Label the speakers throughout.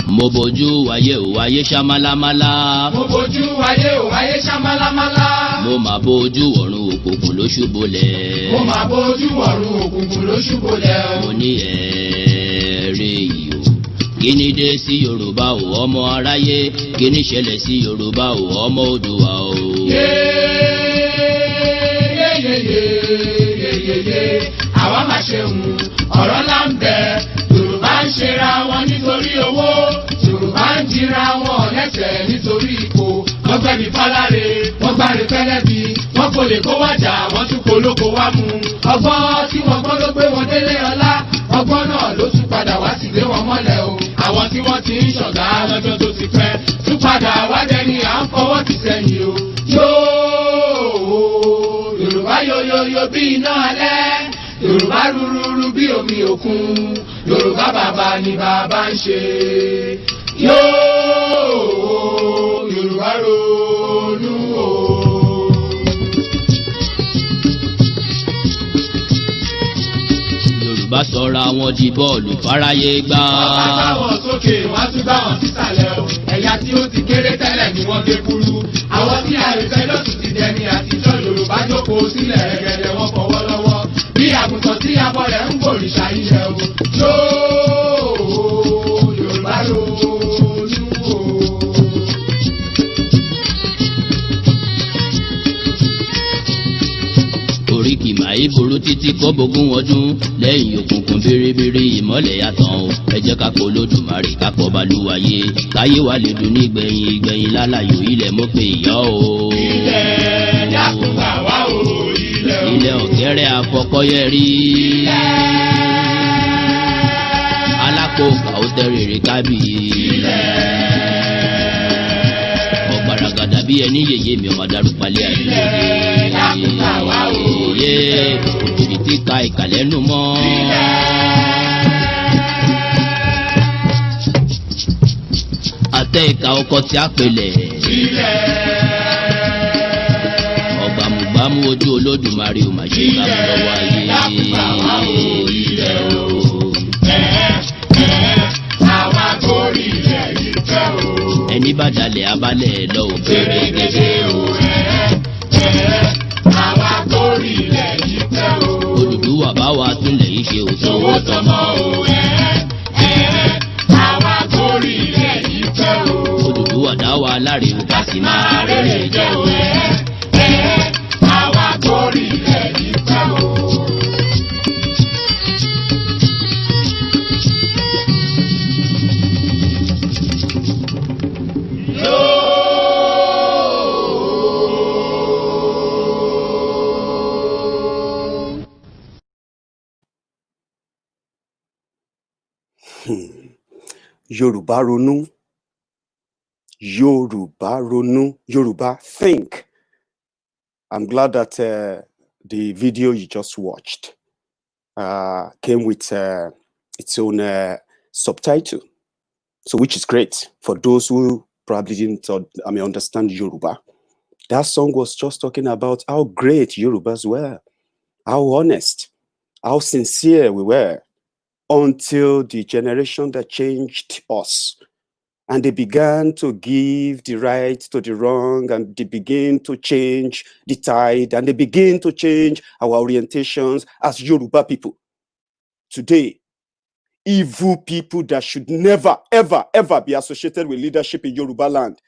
Speaker 1: Mo bojú wáyé ò wáyé ṣámálámálá.
Speaker 2: Mo bojú wáyé ò wáyé ṣámálámálá.
Speaker 1: Mo máa bojú ọ̀run òkùnkùn ló ṣubúlẹ̀.
Speaker 2: Mo máa bojú ọ̀run òkùnkùn ló ṣubúlẹ̀.
Speaker 1: Mo ní ẹ̀ẹ́rẹ́ yìí o. Kíni dé sí Yorùbá o ọmọ aráyé? Kíni ṣẹlẹ̀ sí Yorùbá o ọmọ Oòduà o?
Speaker 2: Yeyeyeyeyeyeye, àwa máa ṣe ọ̀rọ̀ ńlá ń bẹ. Yorùbá ń ṣera wọn nítorí owó. Yorùbá ń jìra wọn lẹ́sẹ̀ nítorí ipò. Wọ́n gbẹ̀bí fáláre, wọ́n gbáre pẹ́lẹ́bí. Wọ́n kò lè kó wájà, wọ́n tún polóko wá mú. Ọgbọ́n tí wọ́n gbọ́n ló gbé wọn délé ọlá. Ọgbọ́n náà ló tún padà wá sí gbé wọn mọ́lẹ̀ o. Àwọn tí wọ́n ti ń ṣọ̀gá lọ́jọ́ tó ti pẹ́ tún padà wá dẹni à ń fọwọ́ ti sẹ́yìn o. Yorùbá yoyoyo bí iná alẹ́. Yorùbá rúrúrú bí omi òkun. Yorùbá bàbá ni bàbá ń ṣe. Yorùbá ronú o.
Speaker 1: Yorùbá sọra wọn di bọ́ọ̀lù fáráyé gbá.
Speaker 2: Wọ́n bá gbá wọn sókè, wọ́n tún gbá wọn sísàlẹ̀ o. Ẹ̀yà tí ó ti kéré tẹ́lẹ̀ ni wọ́n gé kúrú. Àwọn tí àìfẹ́ ló sì ti dẹni àtijọ́. Yorùbá jókòó sílẹ̀ rẹ̀gẹ̀dẹ̀ wọn fọwọ́ lọ́wọ́. Bí àgùntàn tí abọ́ rẹ̀ ń gbòrìṣà ilẹ̀ o. Yorùbá ronú o.
Speaker 1: Oríkì màí burú títí kó bógún ọdún lẹ́yìn òkùnkùn bèrèbèrè ìmọ́lẹ̀ yàtọ̀ o. Ẹ jẹ́ ká pọ̀ Olódùmarè ká pọ̀ Balùwàyé káyé wa lè dùn ní gbẹ̀yìn ìgbẹ̀yìn lálàyò ilẹ̀ mọ́ pé ìyá o.
Speaker 2: Ilẹ̀ yàtúgbà wá o ilẹ̀ o.
Speaker 1: Ilẹ̀ ọ̀gẹ́rẹ́ àfọkọ́yẹ rí. Alákòókà ó tẹ́rẹ̀ẹ́rẹ́ kábì. Ọ̀gbaragàdà bí ẹni yèyé mi ọmọ darúpalẹ̀ àdúgbò.
Speaker 2: Yàtúgbà wá o.
Speaker 1: Òjòjì tí ka ìkàlẹ́ nù mọ́. Àtẹ ìka ọkọ tí a pèlẹ̀. Ọ̀gbàmùgbàmù ojú Olódùmarè ò máa ṣe gbàmù lọ́wọ́ ayé.
Speaker 2: Àwa gorí ilẹ̀ yìí fẹ́ o.
Speaker 1: Ẹni bá dalẹ̀ abalẹ̀ lọ ò bèrè gẹ́gẹ́ o.
Speaker 2: Àwa gorí ilẹ̀ yìí fẹ́ o.
Speaker 1: Odùduwà bá wa túnlẹ̀ yìí ṣe
Speaker 2: Owó tọmọ o. Àwa gorí ilẹ̀ yìí fẹ́ o.
Speaker 1: Odùduwà dá wa láre o ká sì máa
Speaker 2: Rere jẹ́ o. Àwa gorí ilẹ̀ yìí fẹ́ o.
Speaker 3: Yoruba ronu. Yoruba ronu. Yoruba think. I'm glad that the video you just watched came with its own subtitle, so which is great for those who probably didn't understand Yoruba. That song was just talking about how great Yorubas were, how honest, how sincere we were, until the generation that changed us. And they began to give the right to the wrong, and they begin to change the tide, and they begin to change our orientations as Yoruba people. Today, evil people that should never, ever, ever be associated with leadership in Yoruba land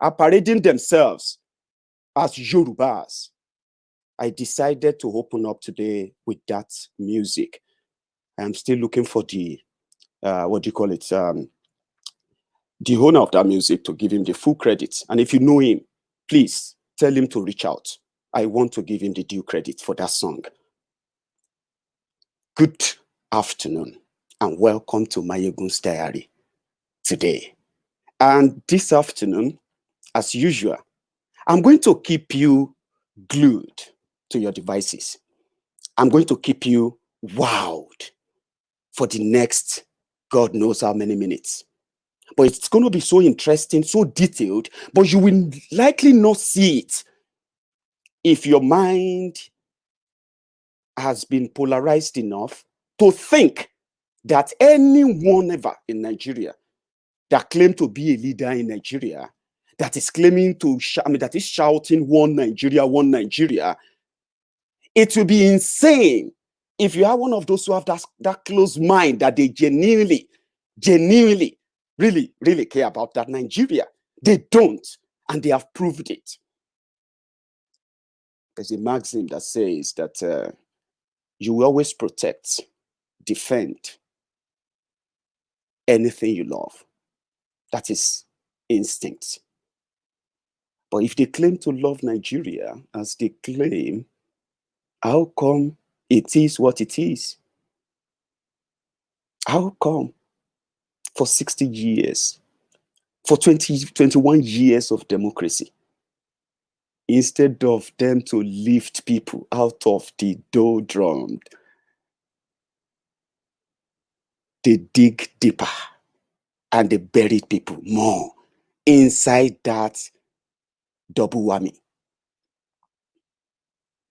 Speaker 3: are parading themselves as Yorubas. I decided to open up today with that music. I'm still looking for the, the owner of that music, to give him the full credit. And if you know him, please tell him to reach out. I want to give him the due credit for that song. Good afternoon and welcome to Maiyegun's Diary today. And this afternoon, as usual, I'm going to keep you glued to your devices. I'm going to keep you wowed for the next God knows how many minutes. But it's going to be so interesting, so detailed, but you will likely not see it if your mind has been polarized enough to think that anyone ever in Nigeria that claim to be a leader in Nigeria, that is claiming to, that is shouting one Nigeria, it will be insane if you are one of those who have that close mind that they genuinely, really care about that Nigeria. They don't, and they have proved it. There's a maxim that says that you will always protect, defend anything you love. That is instinct. But if they claim to love Nigeria, as they claim, how come it is what it is? How come for 60 years, for 21 years of democracy, instead of them to lift people out of the doldrum, they dig deeper and they buried people more inside that double whammy?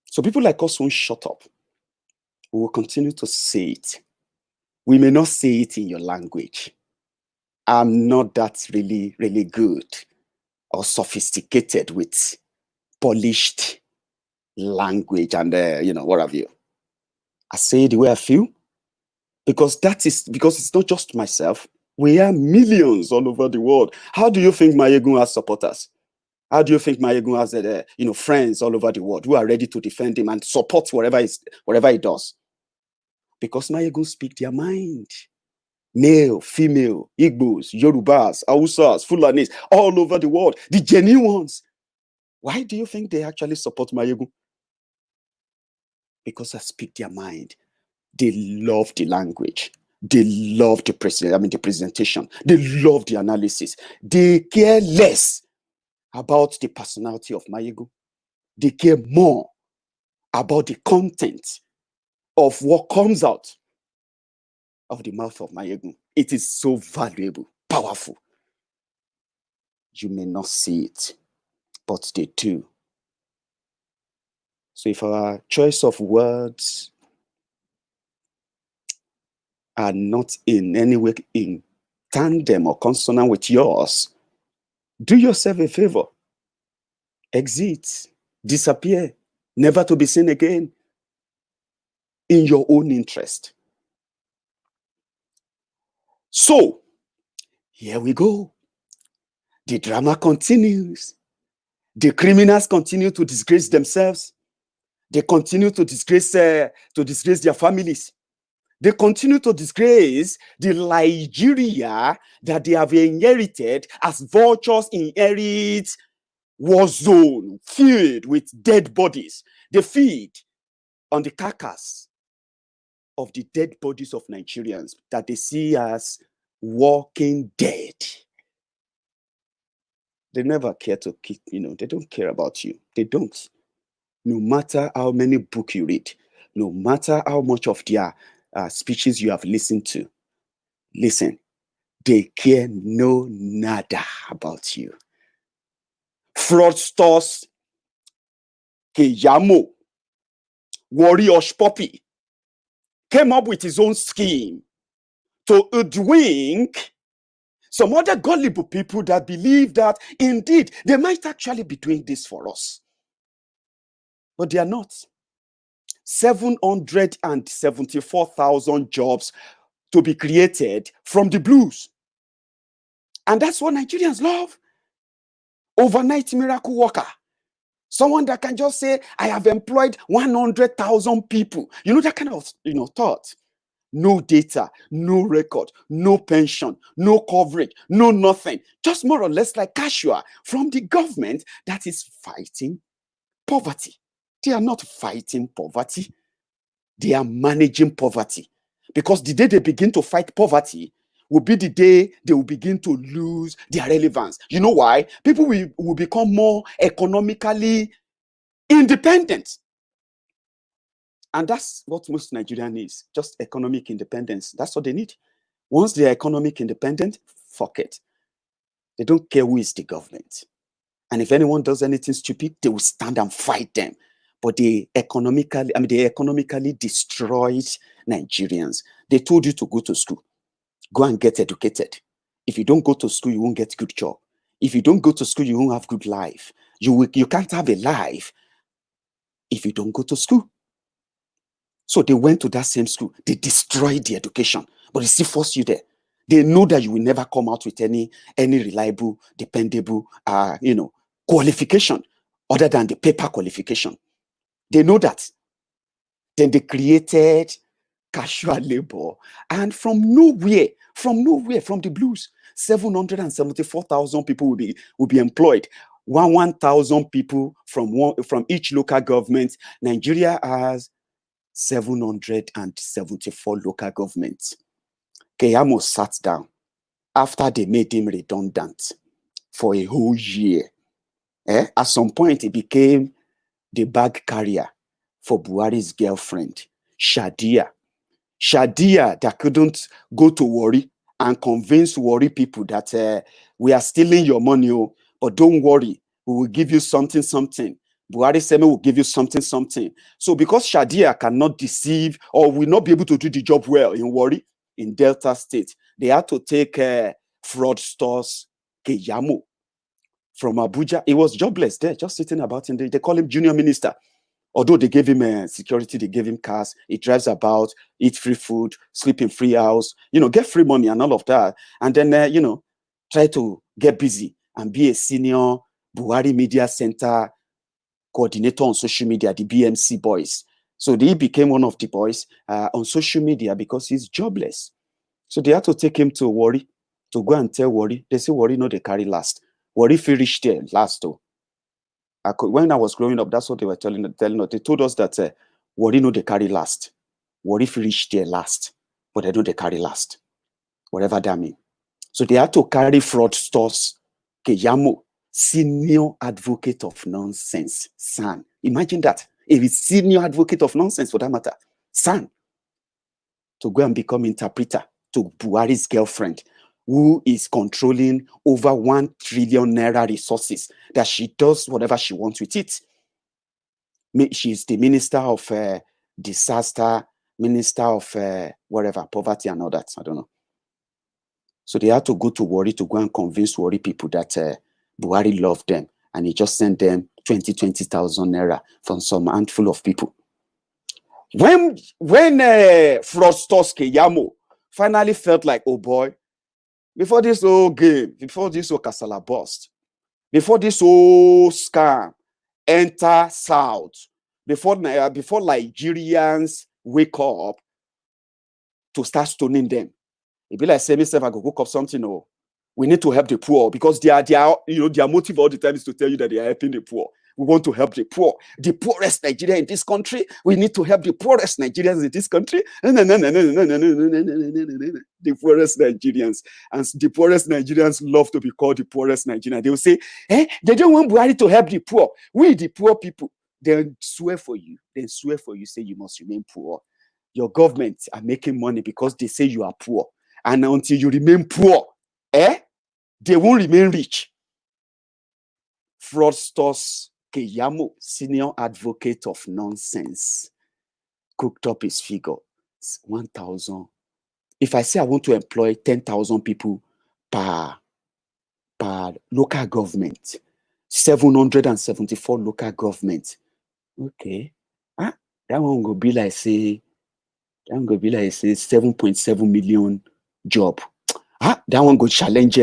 Speaker 3: So people like us won't shut up. We will continue to say it. We may not say it in your language. I'm not that really good or sophisticated with polished language and what have you. I say the way I feel, because it's not just myself. We are millions all over the world. How do you think Maiyegun has supporters? How do you think Maiyegun has friends all over the world who are ready to defend him and support whatever he does? Because Maiyegun speak their mind. Male, female, Igbos, Yorubas, Hausas, Fulanis, all over the world, the genuine ones. Why do you think they actually support Maiyegun? Because I speak their mind. They love the language. They love the presentation. They love the analysis. They care less about the personality of Maiyegun. They care more about the content of what comes out of the mouth of Maiyegun. It is so valuable, powerful. You may not see it, but they do. So if our choice of words are not in any way in tandem or consonant with yours, do yourself a favor. Exit, disappear, never to be seen again, in your own interest. So, here we go. The drama continues. The criminals continue to disgrace themselves. They continue to disgrace their families. They continue to disgrace the Nigeria that they have inherited as vultures inherit war zone filled with dead bodies. They feed on the carcass of the dead bodies of Nigerians that they see as walking dead. They never care to keep, they don't care about you. They don't. No matter how many books you read, no matter how much of their speeches you have listened to, listen, they care no nada about you. Fraudsters, Keyamo, Warrior Poppy, came up with his own scheme to hoodwink some other gullible people that believe that indeed they might actually be doing this for us. But they are not. 774,000 jobs to be created from the blues. And that's what Nigerians love. Overnight miracle worker. Someone that can just say, I have employed 100,000 people. That kind of, thought. No data, no record, no pension, no coverage, no nothing. Just more or less like casual from the government that is fighting poverty. They are not fighting poverty. They are managing poverty. Because the day they begin to fight poverty will be the day they will begin to lose their relevance. You know why? People will become more economically independent. And that's what most Nigerians need, just economic independence. That's what they need. Once they are economic independent, fuck it. They don't care who is the government. And if anyone does anything stupid, they will stand and fight them. But they economically destroyed Nigerians. They told you to go to school. Go and get educated. If you don't go to school, you won't get good job. If you don't go to school, you won't have good life. You can't have a life if you don't go to school. So they went to that same school. They destroyed the education, but they still force you there. They know that you will never come out with any reliable, dependable, qualification other than the paper qualification. They know that. Then they created casual labor, and from nowhere, from the blues, 774,000 people will be employed. 1,000 people from each local government. Nigeria has 774 local governments. Keyamo sat down after they made him redundant for a whole year. At some point, he became the bag carrier for Buhari's girlfriend, Shadia. Shadia that couldn't go to Warri and convince Warri people that we are stealing your money, but don't worry, we will give you something. Buhari Seme will give you something. So because Shadia cannot deceive or will not be able to do the job well in Warri, in Delta State, they had to take fraudsters Keyamo from Abuja. He was jobless there, just sitting about in they call him junior minister. Although they gave him security, they gave him cars, he drives about, eat free food, sleep in free house, get free money and all of that. And then, try to get busy and be a senior Buhari Media Center coordinator on social media, the BMC boys. So he became one of the boys on social media because he's jobless. So they had to take him to Warri to go and tell Warri. They say Warri no, they carry last. Warri reached there last though. When I was growing up, that's what they were telling us. They told us that Warri no, they carry last. Warri reached there last, but they know they carry last. Whatever that means. So they had to carry fraudsters, Keyamo, senior advocate of nonsense, San. Imagine that. A senior advocate of nonsense for that matter, San, to go and become interpreter to Buhari's girlfriend, who is controlling over 1 trillion naira resources, that she does whatever she wants with it. She's the minister of disaster, minister of whatever, poverty and all that. I don't know. So they had to go to Warri to go and convince Warri people that Buhari loved them, and he just sent them 20,000 naira from some handful of people. When fraudsters Keyamo finally felt like, oh boy, before this whole game, before this whole Kasala bust, before this whole scam enter South, before Nigerians wake up to start stoning them, it be like say myself, I go cook up something. Oh, we need to help the poor, because their motive all the time is to tell you that they are helping the poor. We want to help the poor, the poorest Nigeria in this country. We need to help the poorest Nigerians in this country. The poorest Nigerians, and the poorest Nigerians love to be called the poorest Nigerian. They will say, they don't want Buhari to help the poor. We, the poor people, they swear for you. They swear for you, say you must remain poor. Your government are making money because they say you are poor. And until you remain poor, they won't remain rich. Fraudsters Keyamo, senior advocate of nonsense, cooked up his figure. 1,000. If I say I want to employ 10,000 people per local government, 774 local government. Okay. That one will be like say 7.7 million job. That one go challenge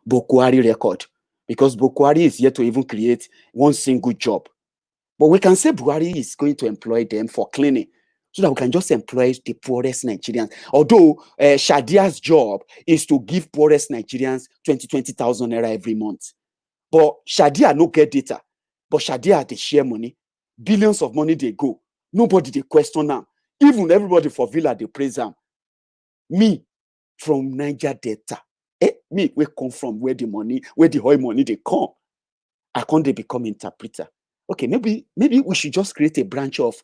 Speaker 3: Bokwari record, because Bokwari is yet to even create one single job. But we can say Buhari is going to employ them for cleaning, so that we can just employ the poorest Nigerians. Although Shadia's job is to give poorest Nigerians 20,000 naira every month. But Shadia no get data. But Shadia they share money. Billions of money they go. Nobody they question them. Even everybody for Villa they praise them. Me from Niger Delta. Me we come from where the oil money they come. I can't they become interpreter. Okay, maybe we should just create a branch of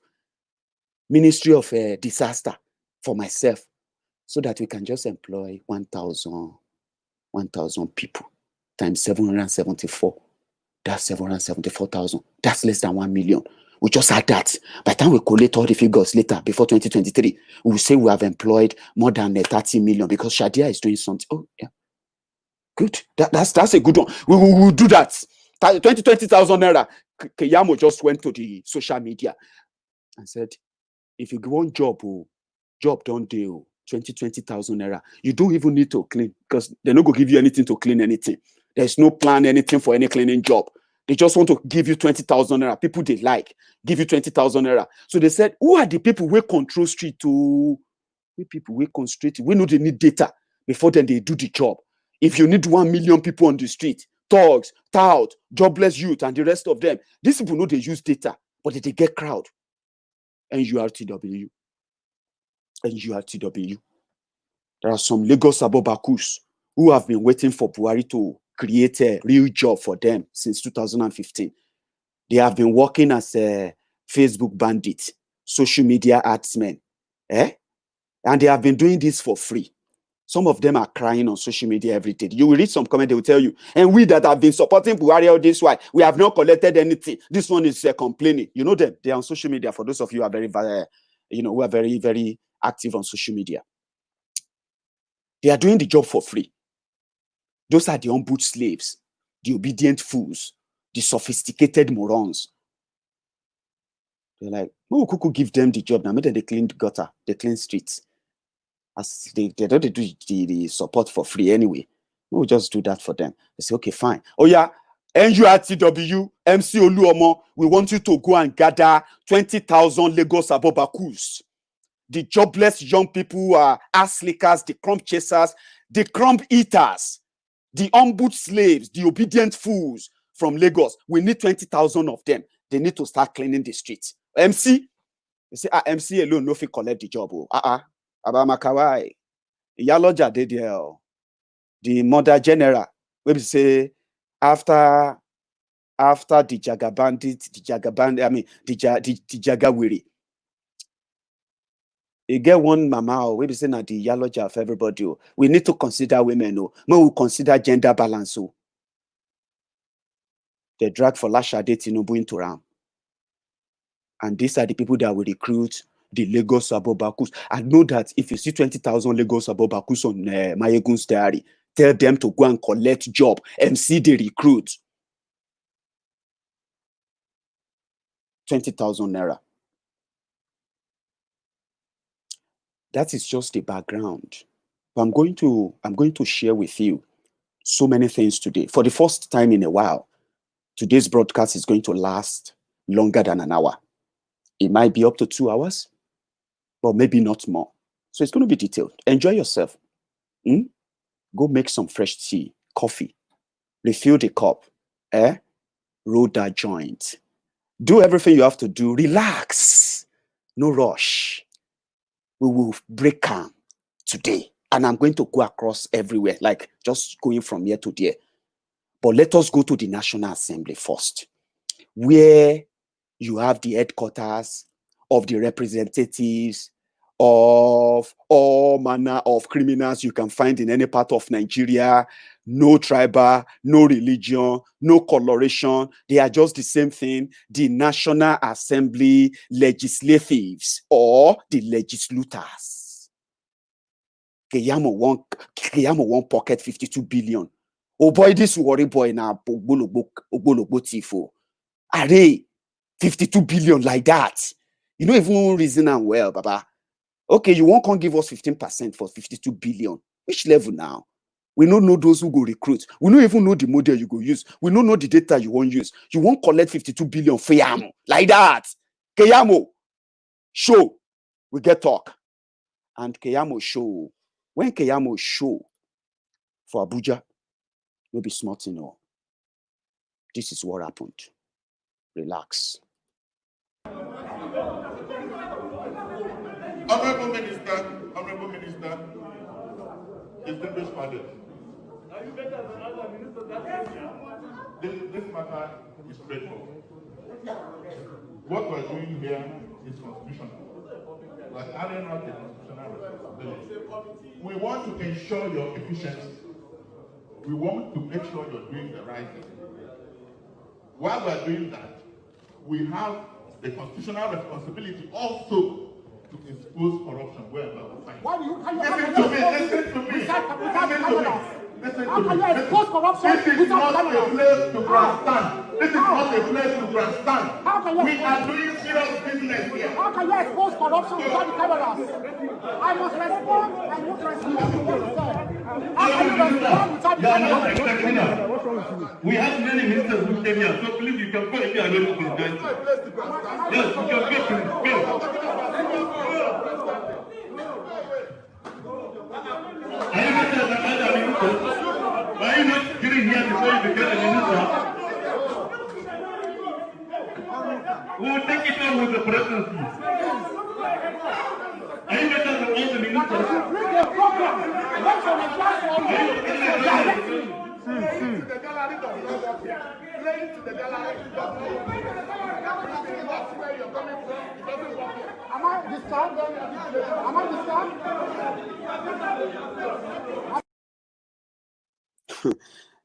Speaker 3: Ministry of Disaster for myself, so that we can just employ 1,000 people times 774. That's 774,000. That's less than 1 million. We just add that. By the time we collate all the figures later, before 2023, we will say we have employed more than 30 million, because Shadia is doing something. Oh, yeah. Good. That's a good one. We will do that. 20,000 naira. Keyamo just went to the social media and said, if you want job, job don't do 20,000 naira. You don't even need to clean because they're not going to give you anything to clean anything. There's no plan, anything for any cleaning job. They just want to give you 20,000 naira. People they like give you 20,000 naira. So they said, who are the people who control street to? We people we constrain. We know they need data before then they do the job. If you need 1 million people on the street, thugs, tout, jobless youth, and the rest of them, these people know they use data, but they get crowd. NURTW. There are some Lagos Abobakus who have been waiting for Buhari to create a real job for them since 2015. They have been working as a Facebook bandits, social media adsmen, and they have been doing this for free. Some of them are crying on social media every day. You will read some comment, they will tell you, and we that have been supporting Buhari all this while, we have not collected anything. This one is complaining. You know them. They are on social media. For those of you who are very, who are very, very active on social media. They are doing the job for free. Those are the ombudsman slaves, the obedient fools, the sophisticated morons. They're like, we could give them the job now. Maybe they clean the gutter, they clean streets. As they don't do the support for free anyway. We'll just do that for them. They say, okay, fine. Oh yeah, NURTW, MC Oluomo, we want you to go and gather 20,000 Lagos Abobakus. The jobless young people who are ass lickers, the crumb chasers, the crumb eaters, the ombudsman slaves, the obedient fools from Lagos. We need 20,000 of them. They need to start cleaning the streets. MC, they say, MC alone no fit collect the job. Abamakawai, Yaloja did the mother general. We say after the Jaga bandit, the Jagawiri. You get one mama, we be saying that the Yaloja of everybody. We need to consider women. We will consider gender balance. They drag for Lashade Tinubu into Ram. And these are the people that will recruit the Lagos Abobakus. I know that if you see 20,000 Lagos Abobakus on Maiyegun's diary, tell them to go and collect job. MC the recruit. 20,000 naira. That is just the background. But I'm going to share with you so many things today. For the first time in a while, today's broadcast is going to last longer than an hour. It might be up to 2 hours, but maybe not more. So it's going to be detailed. Enjoy yourself. Go make some fresh tea, coffee, refill the cup, roll that joint. Do everything you have to do. Relax. No rush. We will break calm today. And I'm going to go across everywhere, like just going from here to there. But let us go to the National Assembly first, where you have the headquarters of the representatives of all manner of criminals you can find in any part of Nigeria. No tribal, no religion, no coloration. They are just the same thing. The National Assembly Legislathieves or the Legislators. Keyamo won't pocket 52 billion. Oh boy, this worry boy now. Ogbologbo tifo. Are 52 billion like that. You don't even reason and well, Baba. Okay, you won't come give us 15% for 52 billion. Which level now? We don't know those who go recruit. We don't even know the model you go use. We don't know the data you won't use. You won't collect 52 billion for Keyamo. Like that. Keyamo. Show. We get talk. And Keyamo show. When Keyamo show for Abuja, maybe smart enough. This is what happened. Relax.
Speaker 4: Honorable Minister, distinguished panel. This matter is straightforward. What we're doing here is constitutional. We're carrying out a constitutional responsibility. We want to ensure your efficiency. We want to make sure you're doing the right thing. While we're doing that, we have the constitutional responsibility also to expose corruption wherever we find it. Listen to me. Listen
Speaker 2: How
Speaker 4: to
Speaker 2: can
Speaker 4: me.
Speaker 2: you expose corruption
Speaker 4: This is
Speaker 2: without
Speaker 4: not a
Speaker 2: cameras?
Speaker 4: place to grandstand. This is not a place to grandstand.
Speaker 2: How can you
Speaker 4: We
Speaker 2: expose-
Speaker 4: are doing serious business here.
Speaker 2: How can you expose corruption without the cameras? I must respond. I must respond to what you said. How can you respond without the
Speaker 4: You are not
Speaker 2: cameras?
Speaker 4: exceptional. We have many ministers who came here, so please you can go if you are ready to present. Yes, you can go, please. Go. Are you not as a minister? Why are you not getting here before you become a minister? We will take it on with the presidency. Are you not as a minister?
Speaker 2: Bring a program. Wait for the platform. Directly.
Speaker 4: Playing to the gallery does not work here. Playing to the gallery does not work here. That's where you're coming from. It doesn't work here.
Speaker 2: Am I disturbed? Am I disturbed?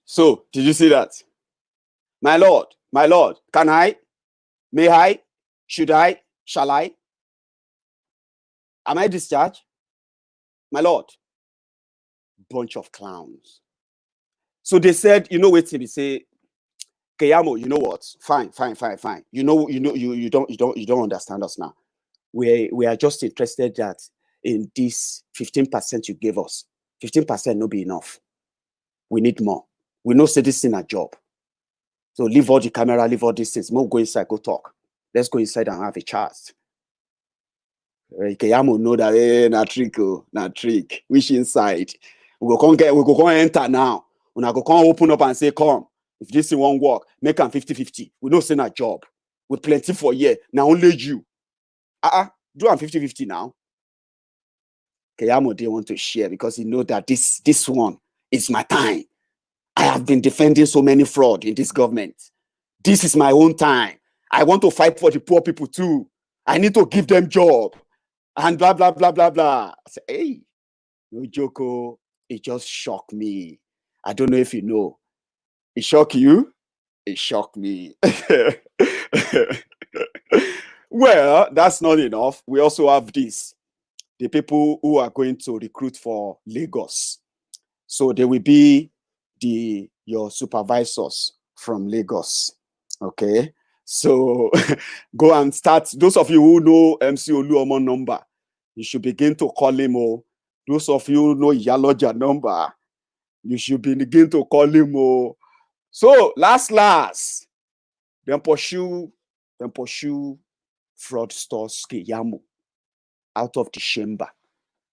Speaker 3: So, did you see that? My Lord, can I? May I? Should I? Shall I? Am I discharged? My Lord, bunch of clowns. So they said, you know what? They say, Keyamo, you know what? Fine. You don't understand us now. We are just interested that in this 15% you gave us, 15% no be enough. We need more. We know say this thing a job. So leave all the camera, leave all these things. More go inside, go talk. Let's go inside and have a chat. Keyamo know that na trick. Which inside? We go enter now. When I go come open up and say, come. If this thing won't work, make them 50-50. We know say a job. With plenty for year. Now only you. Do am 50-50 now. Keyamo didn't want to share because he know that this one is my time. I have been defending so many fraud in this government. This is my own time. I want to fight for the poor people too. I need to give them job. And blah, blah, blah, blah, blah. I said, hey, no joke. It just shocked me. I don't know if you know. It shocked you? It shocked me. Well, that's not enough. We also have this. The people who are going to recruit for Lagos. So they will be your supervisors from Lagos. Okay. So go and start. Those of you who know MC Oluomo number, you should begin to call him. Oh. Those of you who know Yaloja number, you should begin to call him. Oh. So last, then pursue fraudsters Keyamo out of the chamber.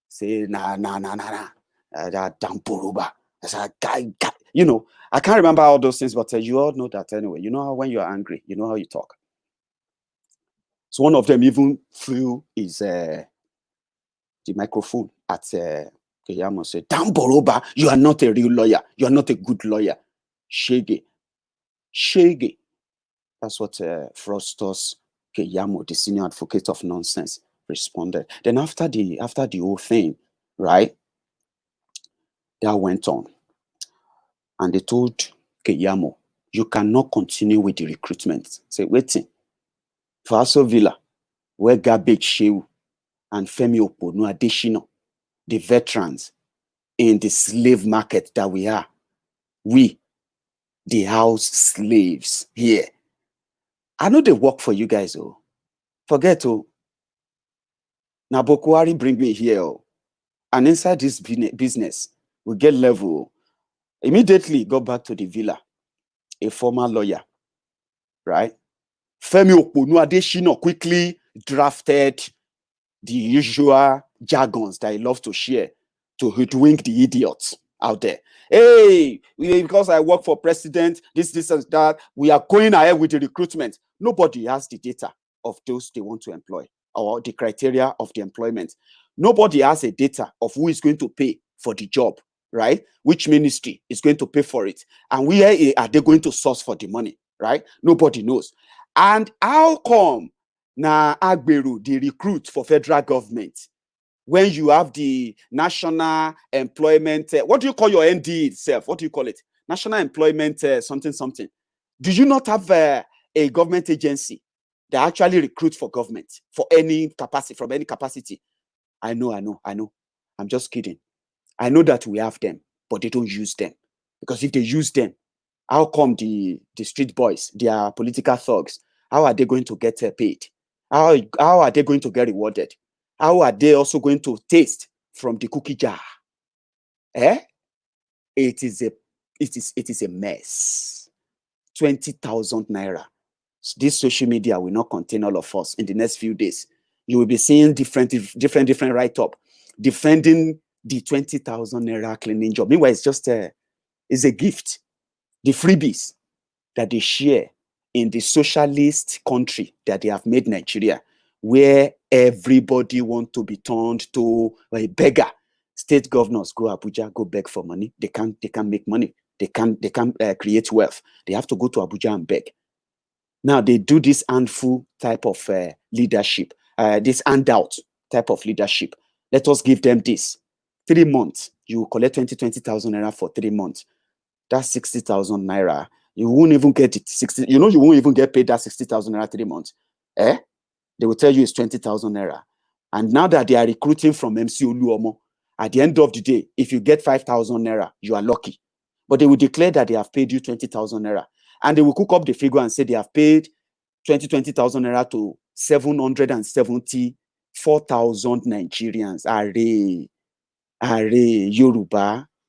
Speaker 3: Say nah. That Dampuruba. That's a guy. You know, I can't remember all those things, but you all know that anyway. You know how when you're angry, you know how you talk. So one of them even flew his the microphone at Keyamo, said, Dampuruba, you are not a real lawyer. You are not a good lawyer. Shege. That's what fraudsters Keyamo, the senior advocate of nonsense, responded. Then after the whole thing, right? That went on. And they told Keyamo, you cannot continue with the recruitment. Say, waiting. For Aso Villa, where Garbage Shehu and Femi Oponu Adeshino, the veterans in the slave market that we are, we, the house slaves here. I know they work for you guys, oh. Forget, oh. Now Boko Haram bring me here, oh. And inside this business, we get level. Immediately go back to the villa, a former lawyer, right? Femi Oponu Adeshino quickly drafted the usual jargons that he loves to share to hoodwink the idiots out there. Hey, because I work for president, this and that, we are going ahead with the recruitment. Nobody has the data of those they want to employ or the criteria of the employment. Nobody has a data of who is going to pay for the job, right? Which ministry is going to pay for it? And where are they going to source for the money, right? Nobody knows. And how come na Agberu, the recruit for federal government, when you have the national employment, what do you call your ND itself? What do you call it? National employment something. Do you not have a government agency that actually recruits for government for any capacity, from any capacity? I know. I'm just kidding. I know that we have them, but they don't use them. Because if they use them, how come the street boys, they are political thugs, how are they going to get paid? How are they going to get rewarded? How are they also going to taste from the cookie jar? It is a mess. 20,000 naira. This social media will not contain all of us in the next few days. You will be seeing different write-up defending the 20,000 naira cleaning job. Meanwhile, it's a gift. The freebies that they share in the socialist country that they have made Nigeria, where everybody want to be turned to a beggar. State governors go Abuja, go beg for money. They can't make money. They can't create wealth. They have to go to Abuja and beg. Now they do this handful type of leadership, this handout type of leadership. Let us give them this. 3 months, you collect 20,000 naira for 3 months. That's 60,000 naira. You won't even get it. You won't even get paid that 60,000 naira 3 months. They will tell you it's 20,000 naira. And now that they are recruiting from MC Oluomo, at the end of the day, if you get 5,000 naira, you are lucky. But they will declare that they have paid you 20,000 naira. And they will cook up the figure and say they have paid 20,000 naira to 774,000 Nigerians. Are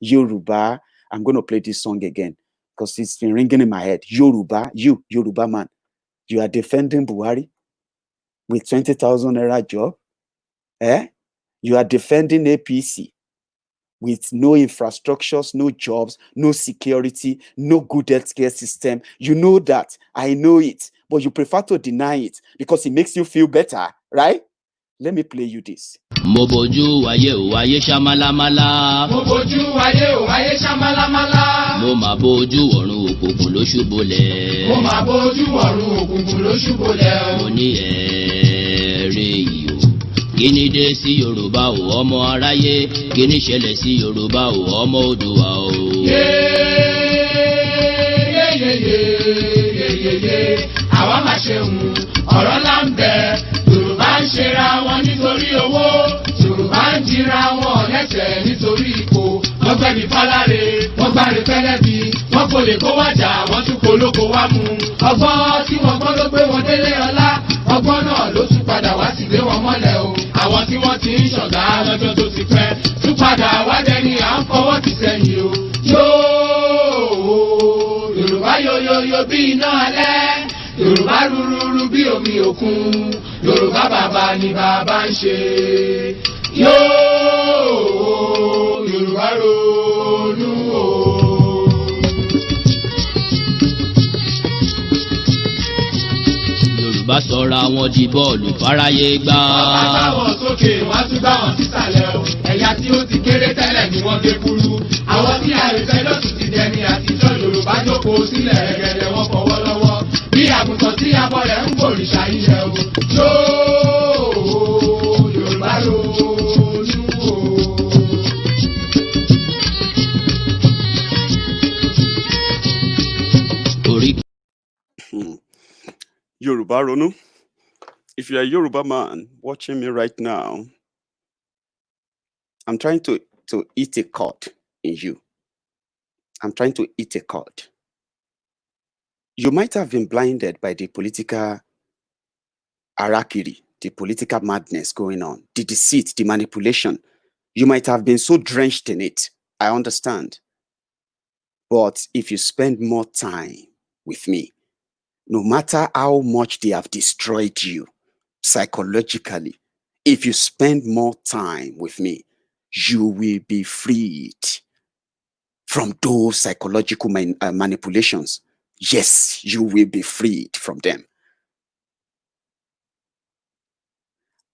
Speaker 3: Yoruba. I'm going to play this song again because it's been ringing in my head. Yoruba, you, Yoruba man, you are defending Buhari with 20,000 naira job. You are defending APC with no infrastructures, no jobs, no security, no good healthcare system. You know that. I know it. But you prefer to deny it because it makes you feel better, right? Let me play you this.
Speaker 1: Mo bojú wáyé o wáyé ṣámálámálá.
Speaker 2: Mo bojú wáyé o wáyé ṣámálámálá.
Speaker 1: Mo máa bojú ọ̀run òkùnkùn ló ṣubúlẹ̀.
Speaker 2: Mo máa bojú ọ̀run òkùnkùn ló ṣubúlẹ̀.
Speaker 1: Mo ní ẹ̀ẹ́rẹ́ yìí o. Kí ni dé sí Yorùbá o ọmọ aráyé? Kí ni ṣẹlẹ̀ sí Yorùbá o ọmọ Oòduà o?
Speaker 2: Yéyéyéyéyéyé àwa máa ṣeun ọ̀rọ̀ là ń bẹ. Yorùbá ń ṣera wọn nítorí owó. Yorùbá ń jìra wọn lẹ́sẹ̀ nítorí ipò. Wọ́n gbẹ̀bí fáláre, wọ́n gbáre pẹ́lẹ́bí. Wọ́n kò lè kó wájà, wọ́n tún kó lóko wá mú. Ọgbọ́n tí wọ́n gbọ́ ló gbé wọn délé ọlá. Ọgbọ́n náà ló tún padà wá sí gbé wọn mọ́lẹ̀ o. Àwọn tí wọ́n ti ń ṣọ̀gá lọ́jọ́ tó ti pẹ́. Tún padà wá dẹni à ń fọwọ́ ti sẹ́yìn o. Yóò Yorùbá yoyoyo bí iná alẹ́. Yorùbá rúrúrú bí omi òkun. Yorùbá bàbá ni bàbá ń ṣe. Yóò Yorùbá ronú o.
Speaker 1: Yorùbá sọra wọn di bọ́ọ̀lù fáráyé gbá.
Speaker 2: Wọ́n bá wọn sókè, wọ́n tún bá wọn sísàlẹ̀ o. Ẹ̀yà tí ó ti kéré tẹ́lẹ̀ ni wọ́n gé kúrú. Àwọn tí àrèfẹ́ lọ́tún ti dẹni àtijọ́. Yorùbá jókòó sílẹ̀ rẹ̀gẹ̀dẹ̀ wọn fọwọ́ lọ́wọ́. Bí àgùntàn tí abọ́ rẹ̀ ń bòrìṣà ilẹ̀ o. Yóò Yorùbá ronú o.
Speaker 3: Yoruba Ronu. If you're a Yoruba man watching me right now, I'm trying to eat a cord in you. I'm trying to eat a cord. You might have been blinded by the political harakiri, the political madness going on, the deceit, the manipulation. You might have been so drenched in it. I understand. But if you spend more time with me, no matter how much they have destroyed you psychologically, if you spend more time with me, you will be freed from those psychological manipulations. Yes, you will be freed from them.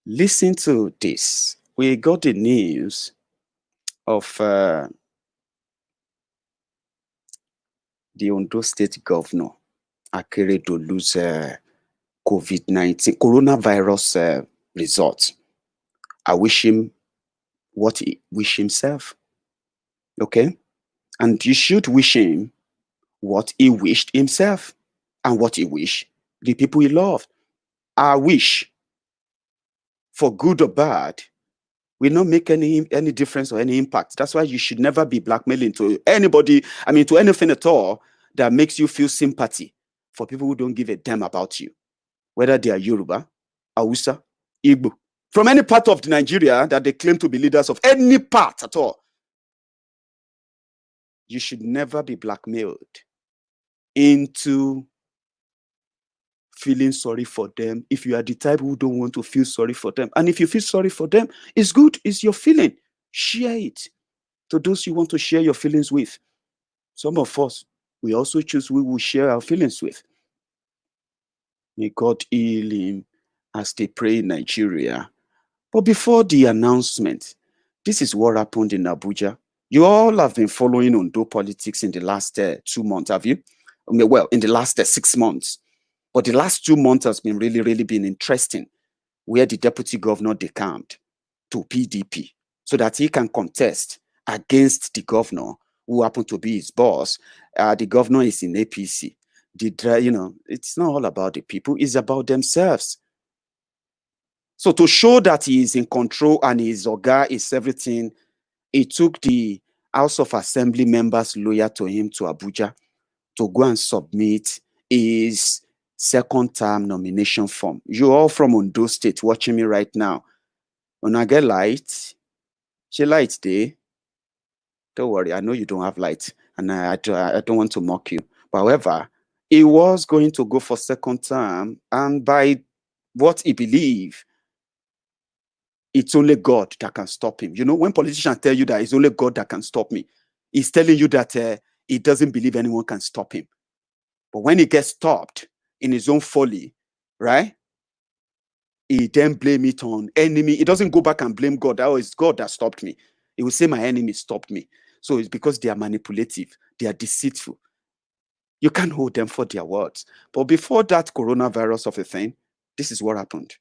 Speaker 3: Listen to this. We got the news of the Ondo State Governor Akeredolu's COVID-19 coronavirus results. I wish him what he wish himself. Okay? And you should wish him what he wished himself and what he wished the people he loved. I wish, for good or bad, will not make any difference or any impact. That's why you should never be blackmailing to anybody, to anything at all that makes you feel sympathy for people who don't give a damn about you, whether they are Yoruba, Hausa, Igbo, from any part of Nigeria that they claim to be leaders of any part at all. You should never be blackmailed into feeling sorry for them if you are the type who don't want to feel sorry for them. And if you feel sorry for them, it's good, it's your feeling. Share it to those you want to share your feelings with. Some of us, we also choose who we will share our feelings with. May God heal him as they pray in Nigeria. But before the announcement, this is what happened in Abuja. You all have been following Ondo politics in the last 2 months, have you? Well, in the last 6 months. But the last 2 months has been really been interesting, where the deputy governor decamped to PDP so that he can contest against the governor who happened to be his boss. The governor is in APC. It's not all about the people, it's about themselves. So to show that he is in control and his oga is everything, he took the House of Assembly members loyal to him to Abuja to go and submit his second-term nomination form. You all from Ondo State watching me right now. When I get light, she light day. Don't worry, I know you don't have light, and I don't want to mock you. But however, he was going to go for second term, and by what he believed, it's only God that can stop him. You know, when politicians tell you that it's only God that can stop me, he's telling you that he doesn't believe anyone can stop him. But when he gets stopped in his own folly, right? He then blame it on enemy. He doesn't go back and blame God. Oh, it's God that stopped me. He will say my enemy stopped me. So it's because they are manipulative. They are deceitful. You can't hold them for their words. But before that coronavirus of a thing, this is what happened.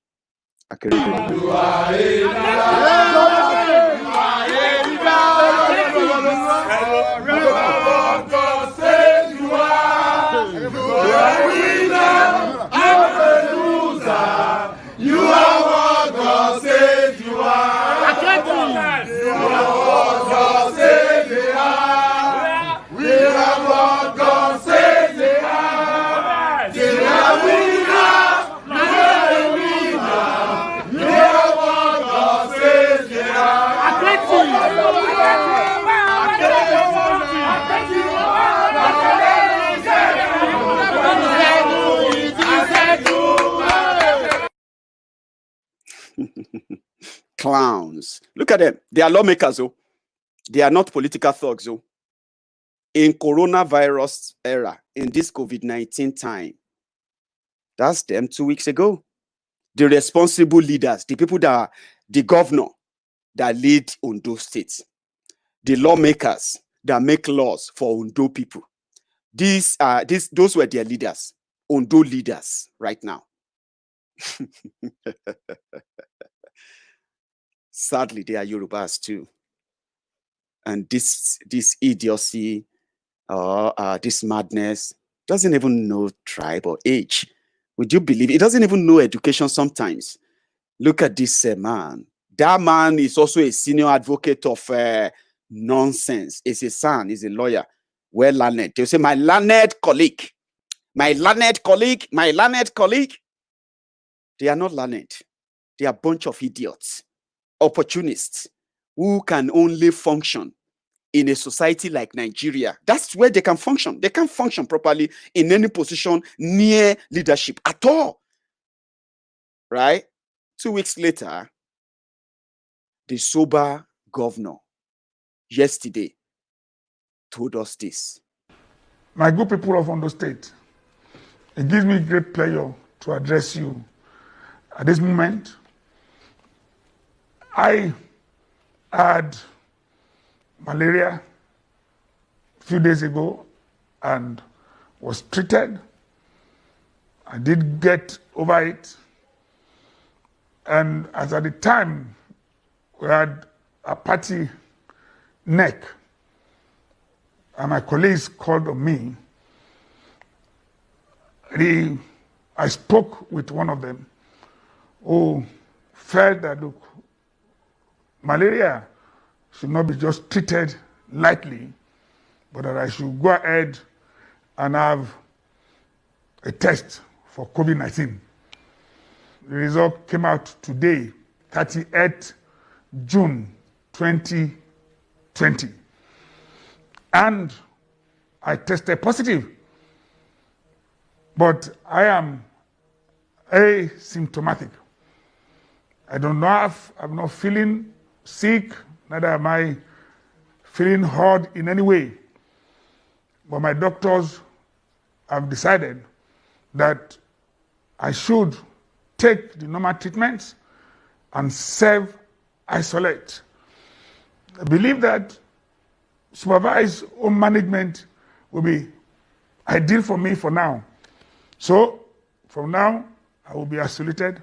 Speaker 3: Clowns. Look at them. They are lawmakers. Oh. They are not political thugs. Oh. In coronavirus era, in this COVID-19 time, that's them 2 weeks ago. The responsible leaders, the people that are the governor that lead Ondo State, the lawmakers that make laws for Ondo people. Those were their leaders, Ondo leaders right now. Sadly, they are Yorubas too. And this idiocy or this madness doesn't even know tribe or age. Would you believe it? It doesn't even know education sometimes. Look at this man. That man is also a senior advocate of nonsense. He's a son, he's a lawyer, well learned. They'll say, my learned colleague, my learned colleague, my learned colleague. They are not learned. They are a bunch of idiots, opportunists, who can only function in a society like Nigeria. That's where they can function. They can't function properly in any position near leadership at all. Right? 2 weeks later, the sober governor yesterday told us this.
Speaker 5: My good people of Ondo State, it gives me great pleasure to address you at this moment. I had malaria a few days ago and was treated. I did get over it. And as at the time, we had a party neck, and my colleagues called on me. I spoke with one of them who felt that, look, malaria should not be just treated lightly, but that I should go ahead and have a test for COVID-19. The result came out today, 30th June 2020. And I tested positive. But I am asymptomatic. I'm not feeling sick, neither am I feeling hard in any way. But my doctors have decided that I should take the normal treatments and self-isolate. I believe that supervised home management will be ideal for me for now. So, from now, I will be isolated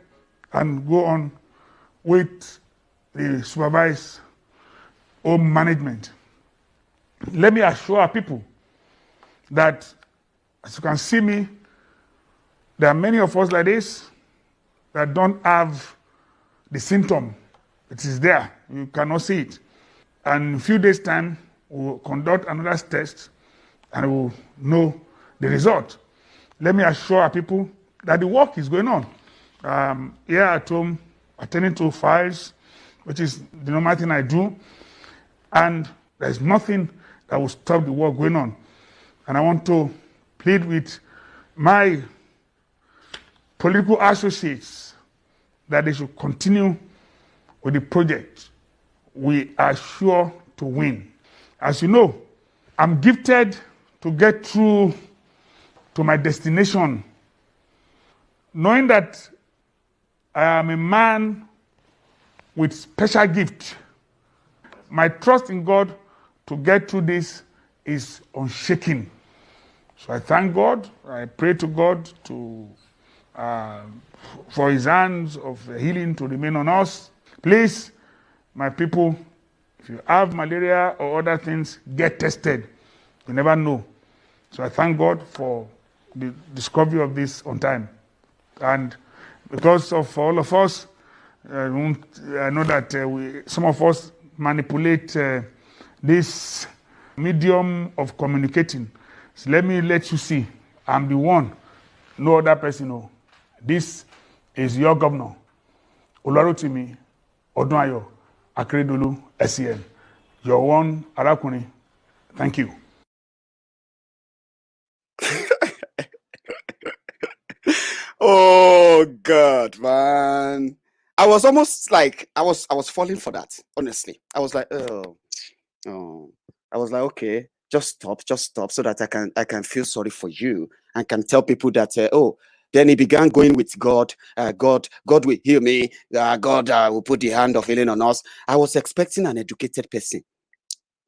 Speaker 5: and go on with the supervised home management. Let me assure people that, as you can see me, there are many of us like this that don't have the symptom. It is there. You cannot see it. And in a few days' time, we'll conduct another test and we'll know the result. Let me assure people that the work is going on. Here at home, attending to files, which is the normal thing I do, and there's nothing that will stop the work going on. And I want to plead with my political associates that they should continue with the project. We are sure to win. As you know, I'm gifted to get through to my destination, knowing that I am a man with special gift. My trust in God to get through this is unshaken. So I thank God. I pray to God for his hands of healing to remain on us. Please, my people, if you have malaria or other things, get tested. You never know. So I thank God for the discovery of this on time. And because of all of us, I know that some of us manipulate this medium of communicating. So let me let you see, I'm the one, no other person. No. This is your governor, Olorotimi Odunayo Akeredolu, SCN. Your one, Arakuni. Thank you.
Speaker 3: Oh God, man. I was almost like I was falling for that, honestly. I was like, oh. I was like, okay, just stop so that I can feel sorry for you and can tell people that then he began going with God. God will heal me. God will put the hand of healing on us. I was expecting an educated person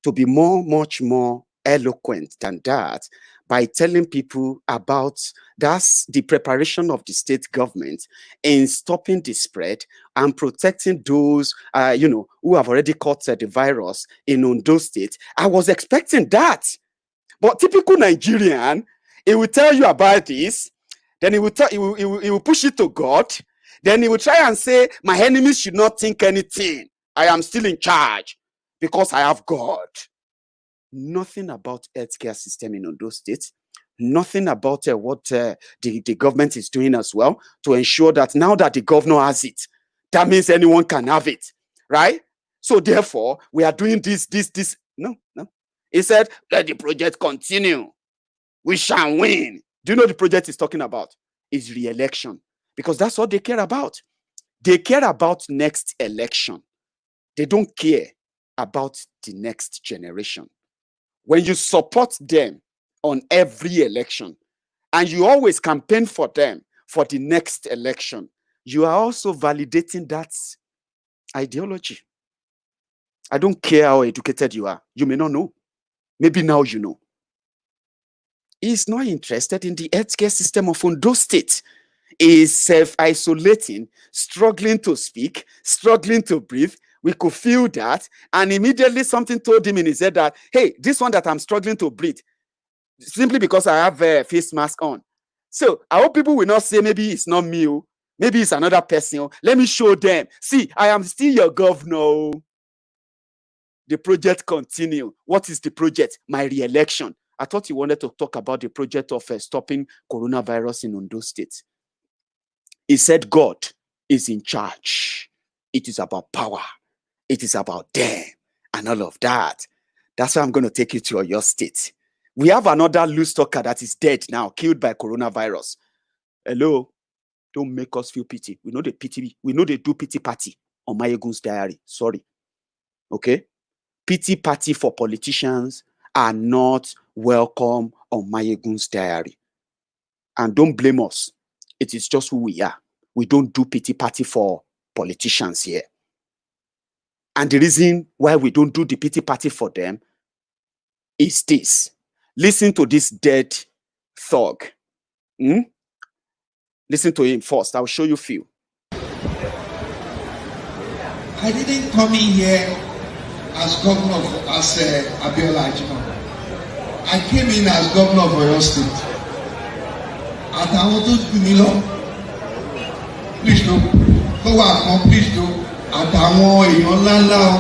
Speaker 3: to be much more eloquent than that by telling people about that's the preparation of the state government in stopping the spread and protecting those who have already caught the virus in Ondo State. I was expecting that, but typical Nigerian, he will tell you about this, then he will push it to God, then he will try and say my enemies should not think anything. I am still in charge because I have God. Nothing about healthcare system in Ondo State. Nothing about what the government is doing as well to ensure that now that the governor has it, that means anyone can have it, right? So therefore, we are doing this. No. He said, let the project continue. We shall win. Do you know the project is talking about? Is re-election. Because that's what they care about. They care about next election. They don't care about the next generation. When you support them on every election and you always campaign for them for the next election, you are also validating that ideology. I don't care how educated you are. You may not know. Maybe now you know. He's not interested in the healthcare system of Ondo State. He is self-isolating, struggling to speak, struggling to breathe. We could feel that. And immediately something told him in his head that, hey, this one that I'm struggling to breathe, simply because I have a face mask on. So I hope people will not say, maybe it's not me. Maybe it's another person. Let me show them. See, I am still your governor. the project continue. What is the project? My re-election. I thought he wanted to talk about the project of stopping coronavirus in Ondo State. He said God is in charge. It is about power. It is about them and all of that. That's why I'm going to take you to your state. We have another loose talker that is dead now, killed by coronavirus. Hello? Don't make us feel pity. We know the pity. We know they do pity party on Maiyegun's diary. Sorry. Okay? Pity party for politicians are not welcome on Maiyegun's diary. And don't blame us. It is just who we are. We don't do pity party for politicians here. And the reason why we don't do the pity party for them is this. Listen to this dead thug. Listen to him first. I'll show you few.
Speaker 6: I didn't come in here as governor as Abiola Ajimo. I came in as governor of Oyo State. Àtàwọn tó jù mí lọ, please do, tó wà kan please do, àtàwọn èèyàn ńláńlá o,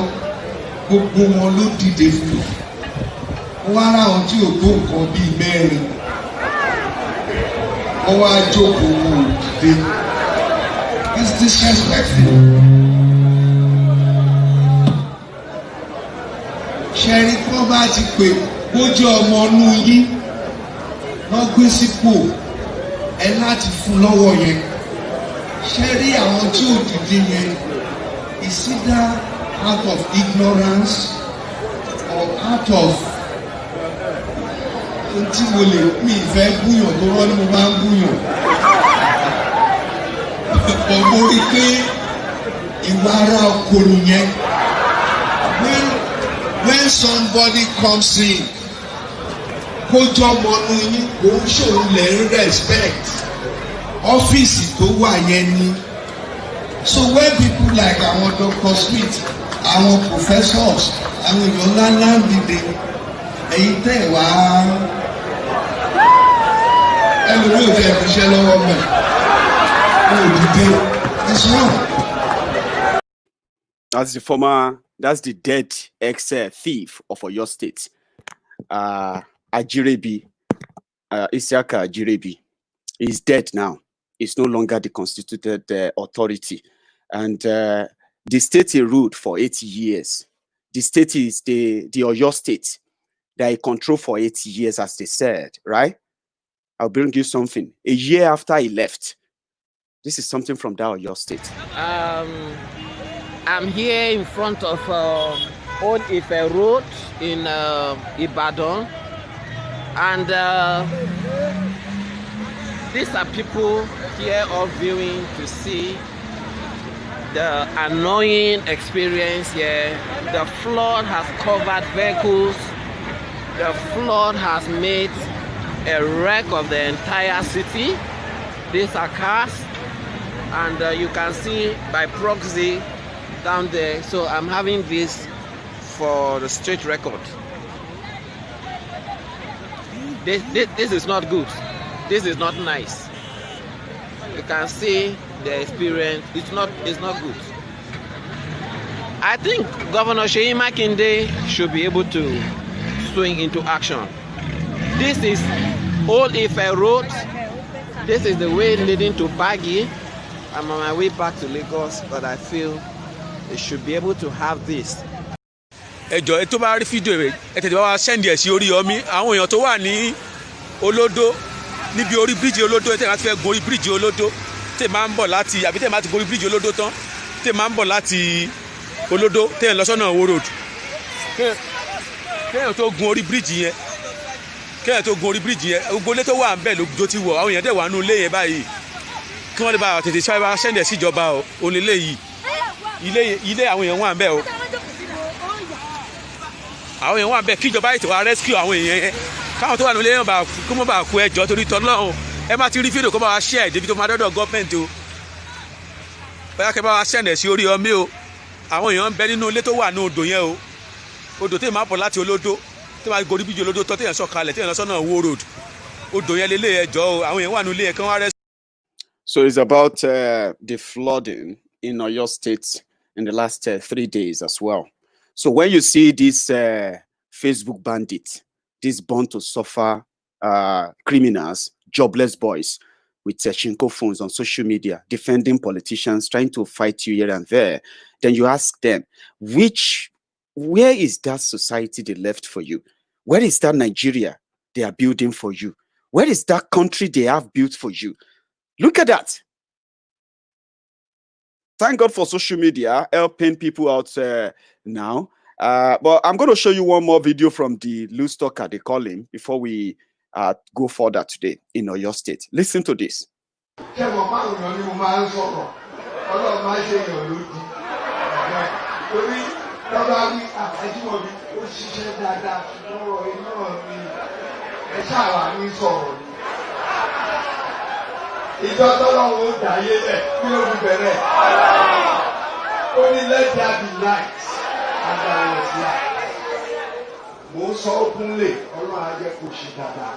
Speaker 6: gbogbo wọn ló dìde fún mi. Wọ́n á ráwọn tí ò tó nǹkan bíi mẹ́rin. Wọ́n wá jókòó wò dìde. It's disrespectful. Ṣẹ́rí tí wọ́n bá ti pè bójú ọmọ inú yín, wọ́n gbé sípò ẹ láti fún lọ́wọ́ yẹn. Ṣẹ́rí àwọn tí ò dìde yẹn, is either out of ignorance or out of tí mo lè mi ìfẹ́ búyàn tó rọ́ ni mo máa ń búyàn. Mo rí pé ìwà ara ọkọ nìyẹn. When somebody comes in, kójọ́ ọmọnú yín kò ń ṣòro lè ń respect ọ́fíìsì tó wà yẹn ni. So when people like àwọn Dr. Smith, àwọn professors, àwọn èèyàn ńláńlá ń dìde, èyí tẹ̀ wá ẹlòmíì ò fẹ́ fi ṣẹ́ lọ́wọ́ mẹ́ ò dìde. It's wrong.
Speaker 3: That's the dead ex-thief of Oyo State, Ajirebi, Isiaka Ajirebi. He's dead now. He's no longer the constituted authority. And the state he ruled for 80 years. The state is the Oyo State that he controlled for 80 years, as they said, right? I'll bring you something. A year after he left, this is something from that Oyo State.
Speaker 7: I'm here in front of Old Ife Road in Ibadan, and these are people here all viewing to see the annoying experience here. The flood has covered vehicles. The flood has made a wreck of the entire city. These are cars, and you can see by proxy down there. So I'm having this for the straight record. This is not good. This is not nice. You can see the experience. It's not good. I think Governor Seyi Makinde should be able to swing into action. This is Old Ife Road. This is the way leading to Baggy. I'm on my way back to Lagos, but I feel they should be able to have this.
Speaker 8: Ẹjọ́ tó bá rí fídíò rẹ̀ ẹ tètè bá wa send ẹ̀ sí Oríyọmí. Àwọn èèyàn tó wà ní Olódó níbi orí bíríjì Olódó tẹ́ máa ti fẹ́ gorí bíríjì Olódó tẹ́ máa ń bọ̀ láti àbí tẹ́ máa ti gorí bíríjì Olódó tán tẹ́ máa ń bọ̀ láti Olódó tẹ́ lọ sọ́nà Ìwó road. Kéèyàn tó gun orí bíríjì yẹn. Kéèyàn tó gun orí bíríjì yẹn. Gbogbo ilé tó wà ń bẹ̀ ló ti wọ̀. Àwọn èèyàn dẹ̀ wà nínú ilé yẹn báyìí. Kí wọ́n lè bá tètè sáré bá send ẹ̀ sí ìjọba o. Onílé yìí. Ilé àwọn èèyàn wà ń bẹ̀ o. Àwọn èèyàn wà ń bẹ̀ kí ìjọba ètò wa rescue àwọn èèyàn yẹn. Káwọn tó wà nílé yẹn kó mọ́ bá kú ẹjọ́ torí tọ́lọ́run. Ẹ má ti rí fídíò kó bá wa share débi tó máa dọ́dọ̀ gọ́ọ̀mẹ̀ntì o. Bóyá kẹ́ bá wa send ẹ̀ sí Oríyọmí o. Àwọn èèyàn ń bẹ nínú ilé tó wà ní odò yẹn o. Odò tẹ́ máa bọ̀ láti Olódó tẹ́ máa gorí bíríjì Olódó tán tẹ́yàn sọ̀kalẹ̀ tẹ́yàn lọ sọ́nà Ìwó road. Odò yẹn lélẹ̀ ẹjọ́ o. Àwọn èèyàn wà ní ilé yẹn kí wọ́n rescue.
Speaker 3: So it's about the flooding in Oyo State in the last 3 days as well. So when you see this Facebook bandit, these born to suffer criminals, jobless boys with Shinko phones on social media, defending politicians, trying to fight you here and there, then you ask them, where is that society they left for you? Where is that Nigeria they are building for you? Where is that country they have built for you? Look at that. Thank God for social media helping people out now. But I'm going to show you one more video from the loose talker, they call him, before we go further today in Oyo State. Listen to this.
Speaker 6: Ìjọ tọ́lọ́run ó dàyé lẹ̀ kí ló fi bẹ̀rẹ̀. Ó ní let there be light and there was light. Mo ń sọ openly, Ọlọ́run á jẹ́ kó ṣe dáadáa.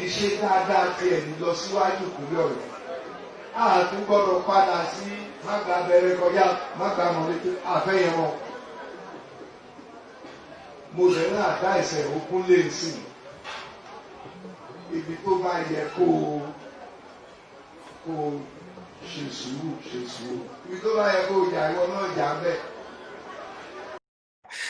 Speaker 6: Ìṣe dáadáa ti ẹ̀mí lọ síwájú ìpínlẹ̀ Ọ̀yọ́. A tún gbọ́dọ̀ padà sí mágbà bẹ̀rẹ̀ kọjá mágbà mọ̀lẹ́tẹ̀ àfẹ́yẹ̀ wọn. Mo lè ní àdá ìṣẹ̀ openly sí ibi tó bá yẹ kó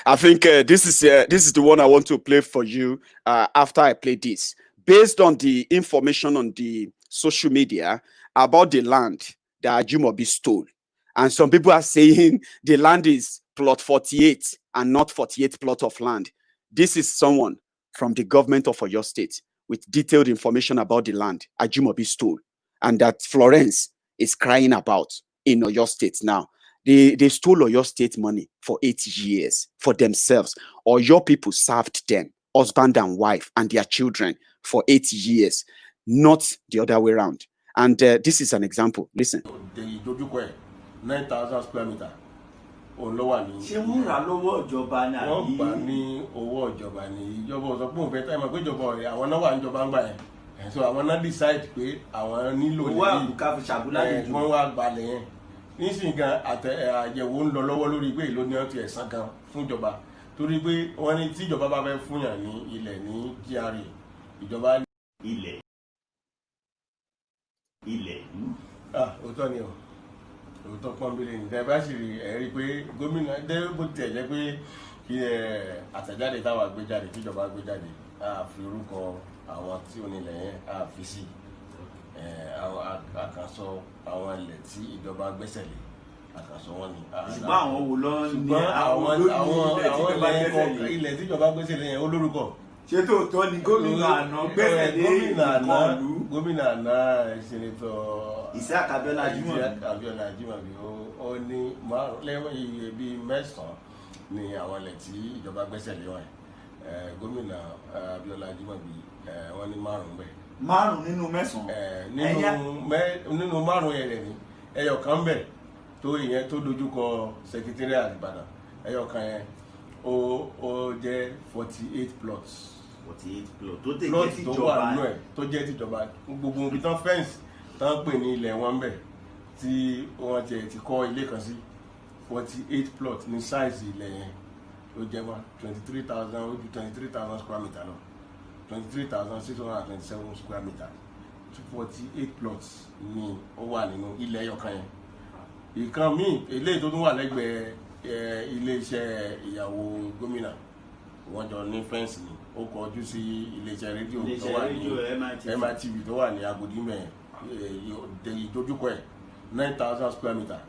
Speaker 3: I think this is the one I want to play for you after I play this. Based on the information on the social media about the land that Ajimobi stole. And some people are saying the land is plot 48 and not 48 plot of land. This is someone from the government of Oyo State with detailed information about the land Ajimobi stole. And that Florence is crying about in Oyo State now. They stole Oyo State money for 8 years for themselves. Oyo people served them, husband and wife, and their children for 8 years, not the other way around. And this is an example. Listen.
Speaker 9: 9,000 square meters. Ṣé wọ́n rà lọ́wọ́ ìjọba ni àbí? Wọ́n gbà ní owó ìjọba ni. Ìjọba ò sọ pé òun fẹ́ táyà máa pé ìjọba ọ̀rẹ́ àwọn náà wà níjọba ń gbà yẹn. So àwọn náà decide pé àwọn nílò lẹ́yìn. Owó àbùká fi ṣàbúlá nìjú. Wọ́n wá gbalẹ̀ yẹn. Nísìnyí gan àyẹ̀wò ń lọ lọ́wọ́ lórí pé èlò ni wọ́n ti ẹ̀sán gan fún ìjọba. Torí pé wọ́n ní tí ìjọba bá fẹ́ fún yàn ní ilẹ̀ ní GRA. Ìjọba ilẹ̀. Òótọ́ ni o. Òótọ́ pọ́nbílẹ̀ ní ìdá bá sì rí ẹ̀rí pé gómìnà bó tiẹ̀ jẹ́ pé kí àtẹ̀jáde táwa gbé jáde tíjọba gbé jáde á fi orúkọ àwọn tí onílẹ̀ yẹn á fi sí àwọn àkànṣọ àwọn ilẹ̀ tí ìjọba gbẹ́sẹ̀ lé àkànṣọ wọn ni. Ṣùgbọ́n àwọn wo lọ ní àwọn ilẹ̀ tíjọba gbẹ́sẹ̀ lé yẹn olórúkọ. Ṣé tòótọ́ ni gómìnà àná gbẹ́sẹ̀ lé ìkọlù? Gómìnà àná Sẹ́nétọ̀ Isiaq Abiola Ajimobi ó ní lẹ́wọ̀n iye bíi 9 ní àwọn ilẹ̀ tí ìjọba gbẹ́sẹ̀ lé wọn. Gómìnà Abiola Ajimobi wọ́n ní 5 bẹ́ẹ̀. 5 nínú 9? Nínú 5 yẹn rẹ̀ ni ẹyọ kan bẹ̀ tó ìyẹn tó dojúkọ Secretariat Ìbàdàn ẹyọ kan yẹn ó jẹ́ 48 plots. 48 plots tó jẹ́ tìjọba gbogbo ibi tán fẹ́ǹsì tán pè ní ilẹ̀ wọn bẹ̀ tí wọ́n ti kọ́ ilé kan sí 48 plots ní size ilẹ̀ yẹn ó jẹ́ wá 23,000 ó ju 23,000 square meter lọ 23,627 square meter 48 plots ni ó wà nínú ilẹ̀ ẹyọkan yẹn. Ìkan míì eléyìí tó tún wà lẹ́gbẹ̀ẹ́ ilé-iṣẹ́ ìyàwó gómìnà wọ́n jọ ní fẹ́ǹsì ni ó kọjú sí ilé-iṣẹ́ rédíò tó wà ní MITV tó wà ní Agodi mẹ́ẹ̀ ìdojúkọ ẹ̀ 9,000 square meter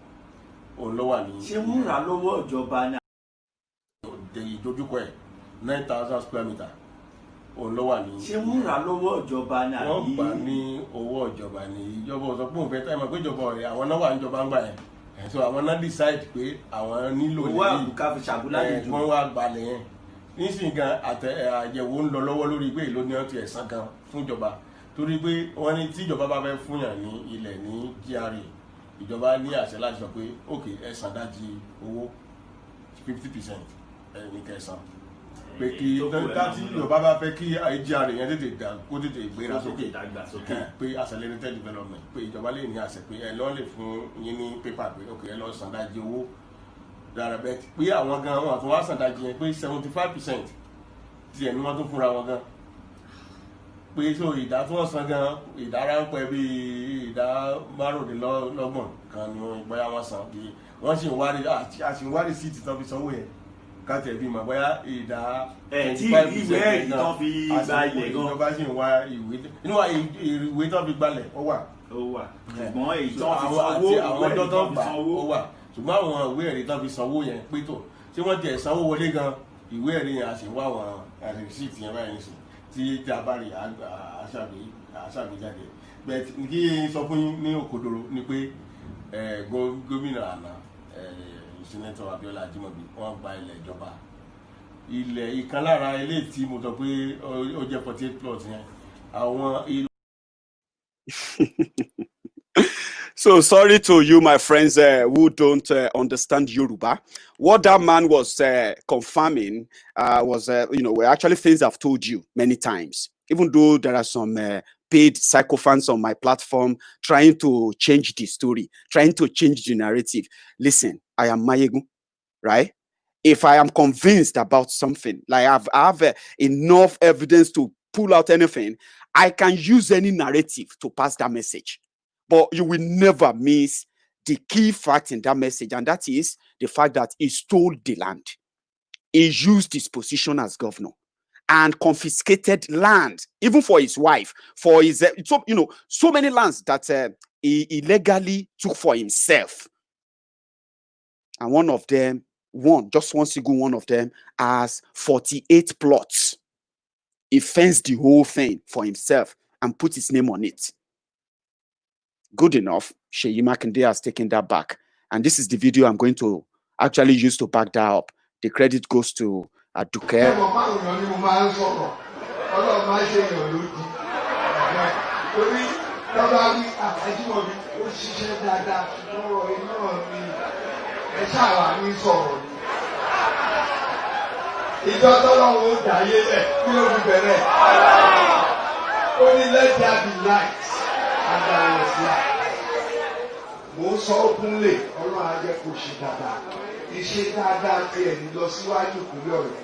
Speaker 9: òun ló wà ní. Ṣé wọ́n rà lọ́wọ́ ìjọba ni? Ìdojúkọ ẹ̀ 9,000 square meter òun ló wà ní. Ṣé wọ́n rà lọ́wọ́ ìjọba ni àbí? Wọ́n gbà ní owó ìjọba ni. Ìjọba ò sọ pé òun fẹ́ táyà máa pé ìjọba ọ̀rẹ́ àwọn náà wà níjọba ń gbà yẹn. So àwọn náà decide pé àwọn nílò lẹ́yìn. Owó àbùká fi ṣàbúlá nìjú. Wọ́n wá gbalẹ̀ yẹn. Nísìnyí gan àyẹ̀wò ń lọ lọ́wọ́ lórí pé èlò ni wọ́n ti ẹ̀sán gan fún ìjọba. Torí pé wọ́n ní tí ìjọba bá fẹ́ fún yàn ní ilẹ̀ ní GRA ìjọba ní àṣẹ láti sọ pé ok ẹ̀sán dájí owó 50% ní kẹsàn pé kí tí ìjọba bá fẹ́ kí GRA yẹn tètè dà kó tètè gbéra sókè pé accelerated development pé ìjọba lè ní àṣẹ pé ẹ lọ́ọ́ lè fún yín ní pépà pé ok ẹ lọ́ọ́ san dájí owó dàrẹ́bẹ̀ pé àwọn gan wọn tún wá sàdájì yẹn pé 75% ti ẹ̀ ní wọ́n tún fúnra wọn gan pé so ìdá tí wọ́n san gan ìdá ráńpẹ́ bíi ìdá márùndínlọ́gbọ̀n kan ni bóyá wọ́n san bí wọ́n sì ń wárí àti ń wárí síìtì tán fi sanwó yẹn káàtẹ̀ bí mà bóyá ìdá 25% náà àti ìjọba sì ń wá ìwé nínú ìwé tán fi gbalẹ̀ ó wà.
Speaker 10: ṣùgbọ́n èyí tó fi sanwó
Speaker 9: àti àwọn ọjọ́ tó gbà ó wà ṣùgbọ́n àwọn ìwé ẹ̀rí tán fi sanwó yẹn pé tó tí wọ́n jẹ́ sanwó wọlé gan ìwé ẹ̀rí yẹn a sì ń wá àwọn rìsíìtì yẹn báyìí nìsín tí a bá rí àṣàgbéjáde bẹ́ẹ̀ kí n sọ fún yín ní òkodoro ni pé gómìnà àná sẹ́nẹ́tọ̀ Abíọ́lá Ajímọ̀bí wọ́n gba ilẹ̀ ìjọba ilẹ̀ ìkan lára ilé tí mo sọ pé ó jẹ́ 48 plots yẹn àwọn.
Speaker 3: So sorry to you, my friends who don't understand Yoruba. What that man was confirming was, were actually things I've told you many times. Even though there are some paid sycophants on my platform trying to change the story, trying to change the narrative. Listen, I am Maiyegun, right? If I am convinced about something, like I have enough evidence to pull out anything, I can use any narrative to pass that message. But you will never miss the key fact in that message, and that is the fact that he stole the land. He used his position as governor and confiscated land, even for his wife, for his, so many lands that he illegally took for himself. And one of them, just one single one of them, has 48 plots. He fenced the whole thing for himself and put his name on it. Good enough. Seyi Makinde has taken that back. And this is the video I'm going to actually use to back that up. The credit goes to Aduke.
Speaker 6: Mo sọ openly Ọlọ́run á jẹ́ kó ṣe dáadáa iṣẹ́ dáadáa tí ẹni lọ síwájú ìpínlẹ̀ Ọ̀yọ́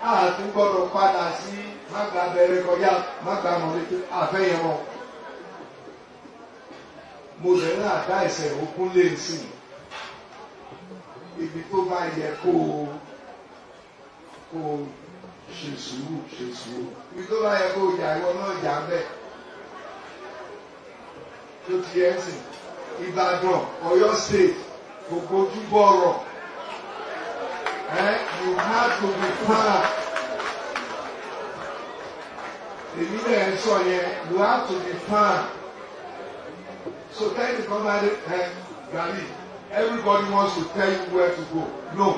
Speaker 6: a tún gbọ́dọ̀ padà sí mágbà bẹ̀rẹ̀ kọjá mágbà mọ̀lẹ́tì àfẹ́yẹmọ mo lè ní àdá ẹsẹ̀ openly sí ibi tó bá yẹ kó ṣe sùúrù ibi tó bá yẹ kó jà ìwọ náà jà bẹ́ẹ̀ tó ti yẹ sí. Ìbàdàn, Ọ̀yọ́ State, gbogbo ojúbọ ọ̀rọ̀, you have to be calm. Èmi náà ń sọ yẹn, you have to be calm. So tell the company, Gary, everybody wants to tell you where to go. No.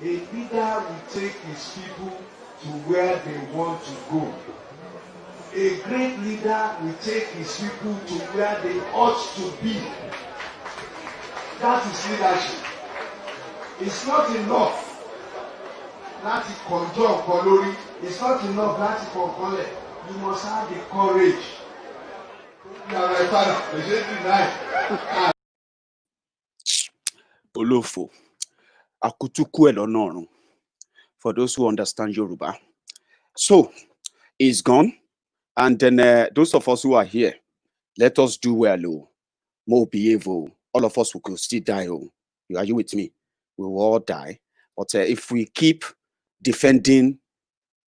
Speaker 6: A leader will take his people to where they want to go. A great leader will take his people to where they ought to be. That is leadership. It's not enough láti conjure nǹkan lórí. It's not enough láti kọ̀ọ̀kanlẹ̀. You must have the courage. Now my father, they say tonight.
Speaker 3: Olofo, akutuku elonorun. For those who understand Yoruba. So, he's gone. And then those of us who are here, let us do well, more behave. All of us will still die. Are you with me? We will all die. But if we keep defending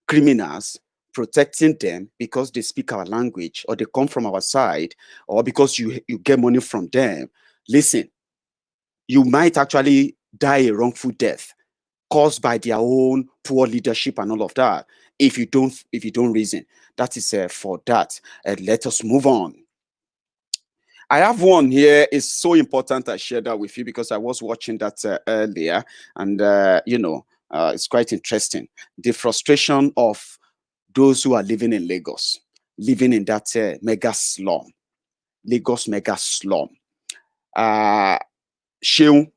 Speaker 3: criminals, protecting them because they speak our language or they come from our side or because you get money from them, listen, you might actually die a wrongful death caused by their own poor leadership and all of that. If you don't reason, that is for that. Let us move on. I have one here. It's so important I share that with you because I was watching that earlier, and it's quite interesting. The frustration of those who are living in Lagos, living in that mega slum, Lagos mega slum. Sheun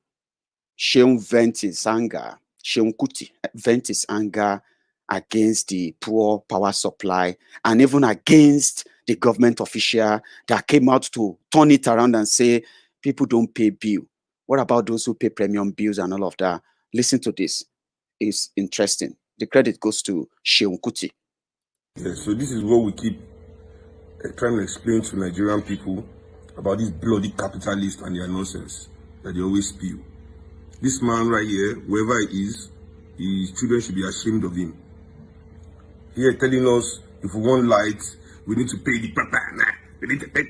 Speaker 3: vent his anger. Sheun Kuti vent his anger against the poor power supply and even against the government official that came out to turn it around and say people don't pay bill. What about those who pay premium bills and all of that? Listen to this. It's interesting. The credit goes to Sheun Kuti.
Speaker 11: Yeah, so this is what we keep trying to explain to Nigerian people about these bloody capitalists and their nonsense that they always spew. This man right here, whoever he is, his children should be ashamed of him. Here telling us if we want light, we need to pay the papa. We need to pay.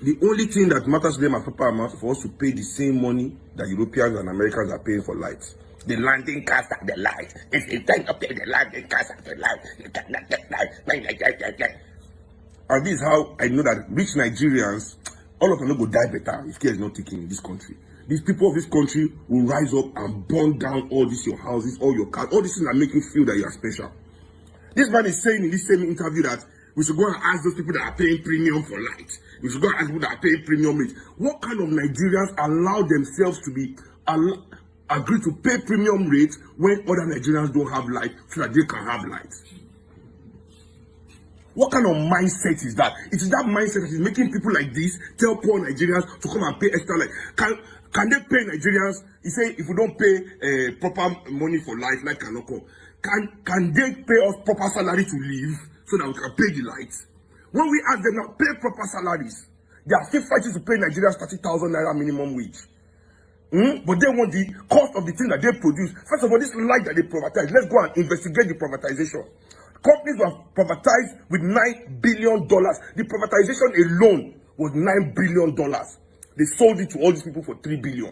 Speaker 11: The only thing that matters to them as papa amounts for us to pay the same money that Europeans and Americans are paying for light. The landing cost of the light. If you try to pay the landing cost of the light, you cannot get light. And this is how I know that rich Nigerians, all of them will go die better if care is not taken in this country. These people of this country will rise up and burn down all these your houses, all your cars, all these things that make you feel that you are special. This man is saying in this same interview that we should go and ask those people that are paying premium for light. We should go and ask people that are paying premium rate. What kind of Nigerians allow themselves to be agree to pay premium rates when other Nigerians don't have light so that they can have light? What kind of mindset is that? It is that mindset that is making people like this tell poor Nigerians to come and pay extra light. Can they pay Nigerians? He say if we don't pay proper money for light cannot come. Can they pay us proper salary to live so that we can pay the light? When we ask them now, pay proper salaries, they are still fighting to pay Nigerians 30,000 naira minimum wage. But they want the cost of the thing that they produce. First of all, this light that they privatize, let's go and investigate the privatization. Companies were privatized with $9 billion. The privatization alone was $9 billion. They sold it to all these people for $3 billion.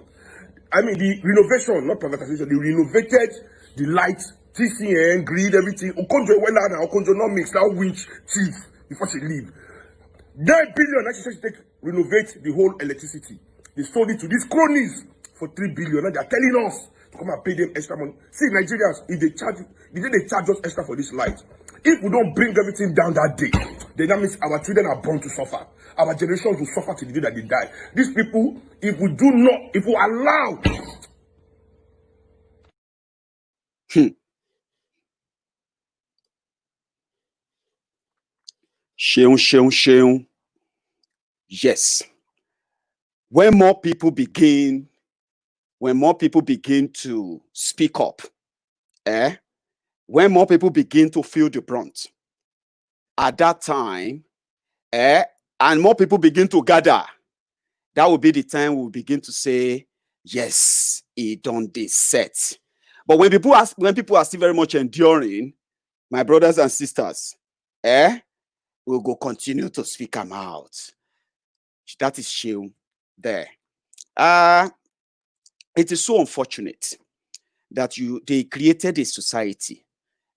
Speaker 11: I mean, the renovation, not privatization, they renovated the lights, TCN, grid, everything. Okonjo went out and Okonjo not mix that winch chief before she leave. $9 billion, actually, she take renovate the whole electricity. They sold it to these cronies for $3 billion. Now they are telling us to come and pay them extra money. See, Nigerians, if they charge us extra for this light, if we don't bring everything down that day, then that means our children are born to suffer. Our generations will suffer till the day that they die. These people, if we allow.
Speaker 3: Sheun. Yes. When more people begin to speak up, when more people begin to feel the brunt, at that time, and more people begin to gather, that will be the time we'll begin to say, yes, it done this set. But when people are still very much enduring, my brothers and sisters, we'll go continue to speak them out. That is Sheun there. It is so unfortunate that they created a society.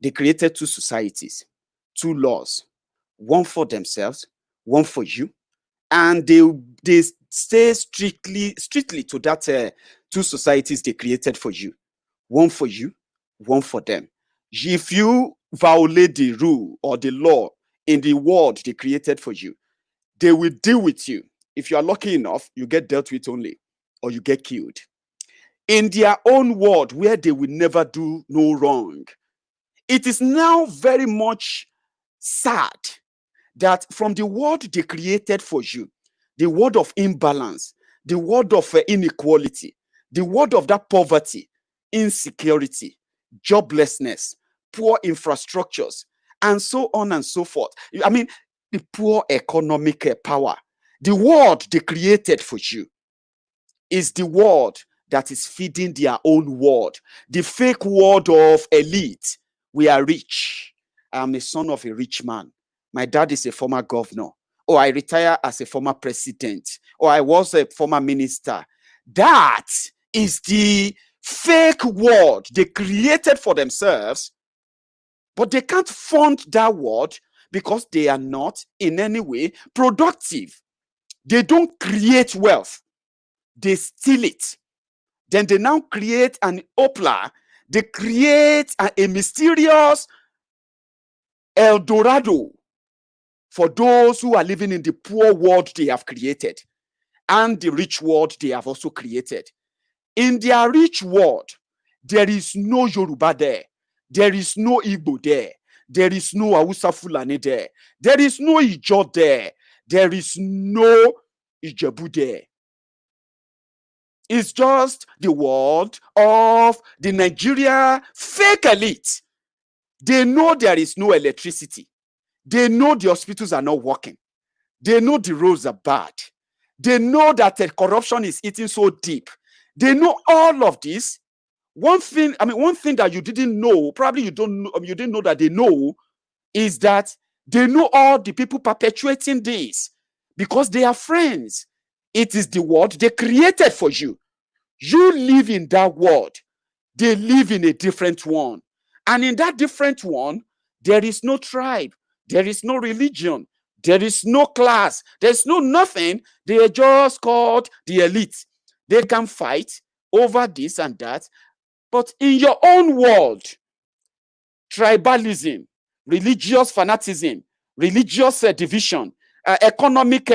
Speaker 3: They created two societies, two laws, one for themselves, one for you, and they stay strictly to that two societies they created for you, one for you, one for them. If you violate the rule or the law in the world they created for you, they will deal with you. If you are lucky enough, you get dealt with only, or you get killed. In their own world, where they will never do no wrong. It is now very much sad that from the world they created for you, the world of imbalance, the world of inequality, the world of that poverty, insecurity, joblessness, poor infrastructures, and so on and so forth. I mean, the poor economic power. The world they created for you is the world that is feeding their own world. The fake world of elite. We are rich. I am a son of a rich man. My dad is a former governor. Or I retire as a former president. Or I was a former minister. That is the fake world they created for themselves. But they can't fund that world because they are not in any way productive. They don't create wealth. They steal it. Then they now create an opera. They create a mysterious El Dorado for those who are living in the poor world they have created and the rich world they have also created. In their rich world, there is no Yoruba there. There is no Igbo there. There is no Hausa Fulani there. There is no Ijo there. There is no Ijebu there. is just the world of the Nigeria fake elite. They know there is no electricity. They know the hospitals are not working. They know the roads are bad. They know that corruption is eating so deep. They know all of this. One thing that you didn't know, probably you didn't know that they know, is that they know all the people perpetuating this because they are friends. It is the world they created for you. You live in that world. They live in a different one. And in that different one, there is no tribe. There is no religion. There is no class. There's no nothing. They are just called the elite. They can fight over this and that. But in your own world, tribalism, religious fanaticism, religious division, economic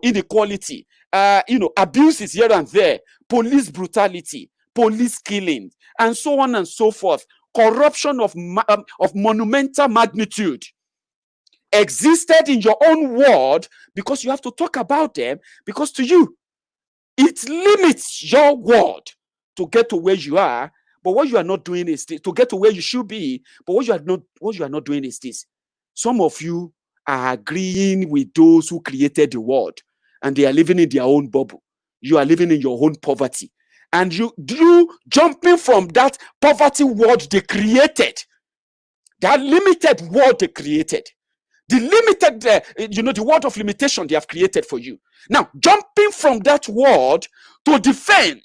Speaker 3: inequality, abuses here and there, police brutality, police killing, and so on and so forth, corruption of monumental magnitude existed in your own world, because you have to talk about them, because to you it limits your world to get to where you are. But what you are not doing is to get to where you should be. But what you are not doing is this. Some of you are agreeing with those who created the world, and they are living in their own bubble. You are living in your own poverty, and you jumping from that poverty world they created, that limited world they created, the limited, the world of limitation they have created for you. Now, jumping from that world to defend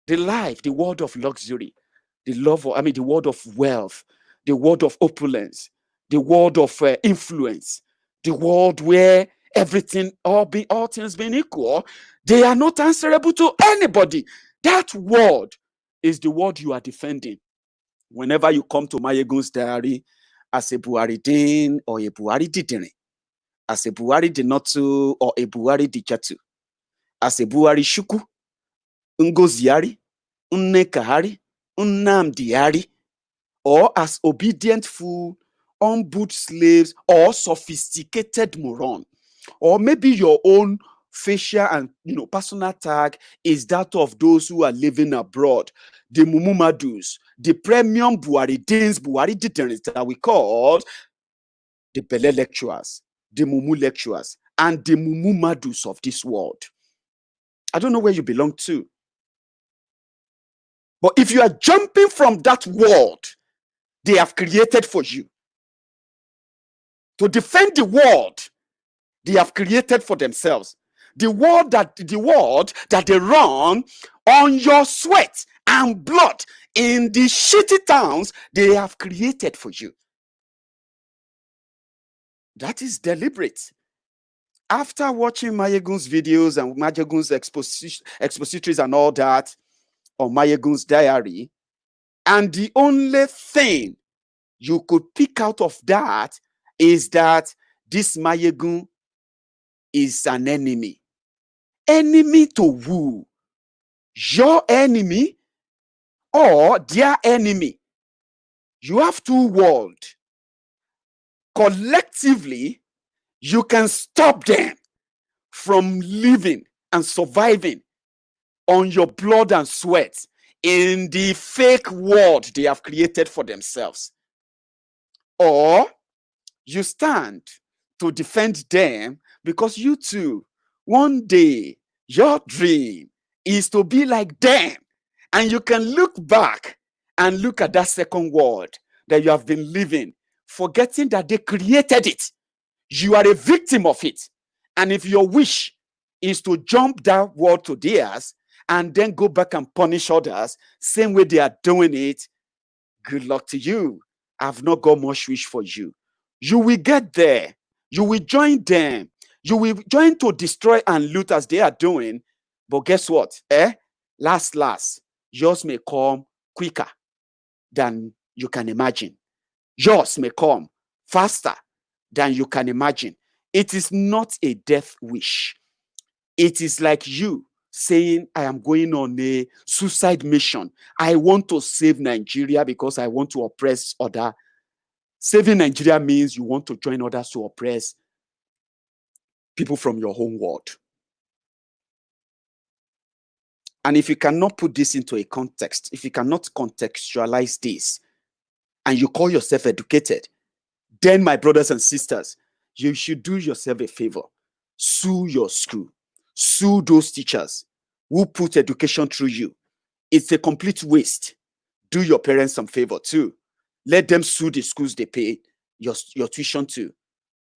Speaker 3: the life, the world of luxury, the world of wealth, the world of opulence, the world of influence, the world where everything, all things being equal, they are not answerable to anybody. That world is the world you are defending. Whenever you come to Maiyegun's diary, as a Buhari Din or a Buhari Didiri, as a Buhari Dinotu or a Buhari Dijatu, as a Buhari Shuku, Ngoziari, Nnekahari, Nnamdiari, or as obedient fool, unboot slaves, or sophisticated moron, or maybe your own facial and personal tag is that of those who are living abroad, the Mumumadus, the premium Buhari Dins, Buhari Didiris that we call the Bele lecturers, the Mumu lecturers, and the Mumumadus of this world. I don't know where you belong to. But if you are jumping from that world they have created for you to defend the world they have created for themselves, the world that they run on your sweat and blood in the shitty towns they have created for you, that is deliberate. After watching Maiyegun's videos and Maiyegun's expositories and all that on Maiyegun's diary, and the only thing you could pick out of that is that this Maiyegun is an enemy. Enemy to who? Your enemy or their enemy? You have two worlds. Collectively, you can stop them from living and surviving on your blood and sweat in the fake world they have created for themselves. Or you stand to defend them because you too, one day, your dream is to be like them. And you can look back and look at that second world that you have been living, forgetting that they created it. You are a victim of it. And if your wish is to jump that world to theirs and then go back and punish others, same way they are doing it, good luck to you. I've not got much wish for you. You will get there. You will join them. You will join to destroy and loot as they are doing. But guess what? Last, yours may come quicker than you can imagine. Yours may come faster than you can imagine. It is not a death wish. It is like you saying, I am going on a suicide mission. I want to save Nigeria because I want to oppress others. Saving Nigeria means you want to join others to oppress people from your home world. And if you cannot put this into a context, if you cannot contextualize this, and you call yourself educated, then my brothers and sisters, you should do yourself a favor. Sue your school. Sue those teachers who put education through you. It's a complete waste. Do your parents some favor too. Let them sue the schools they pay your tuition to.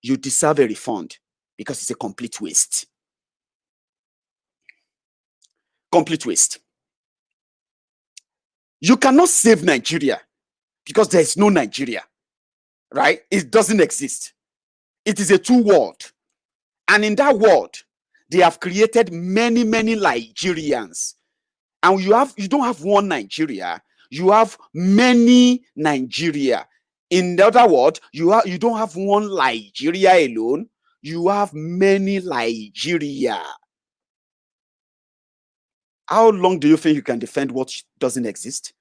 Speaker 3: You deserve a refund because it's a complete waste. Complete waste. You cannot save Nigeria because there is no Nigeria, right? It doesn't exist. It is a two world. And in that world, they have created many, many Nigerians. And you don't have one Nigeria, you have many Nigeria. In the other word, you don't have one Nigeria alone, you have many Nigeria. How long do you think you can defend what doesn't exist?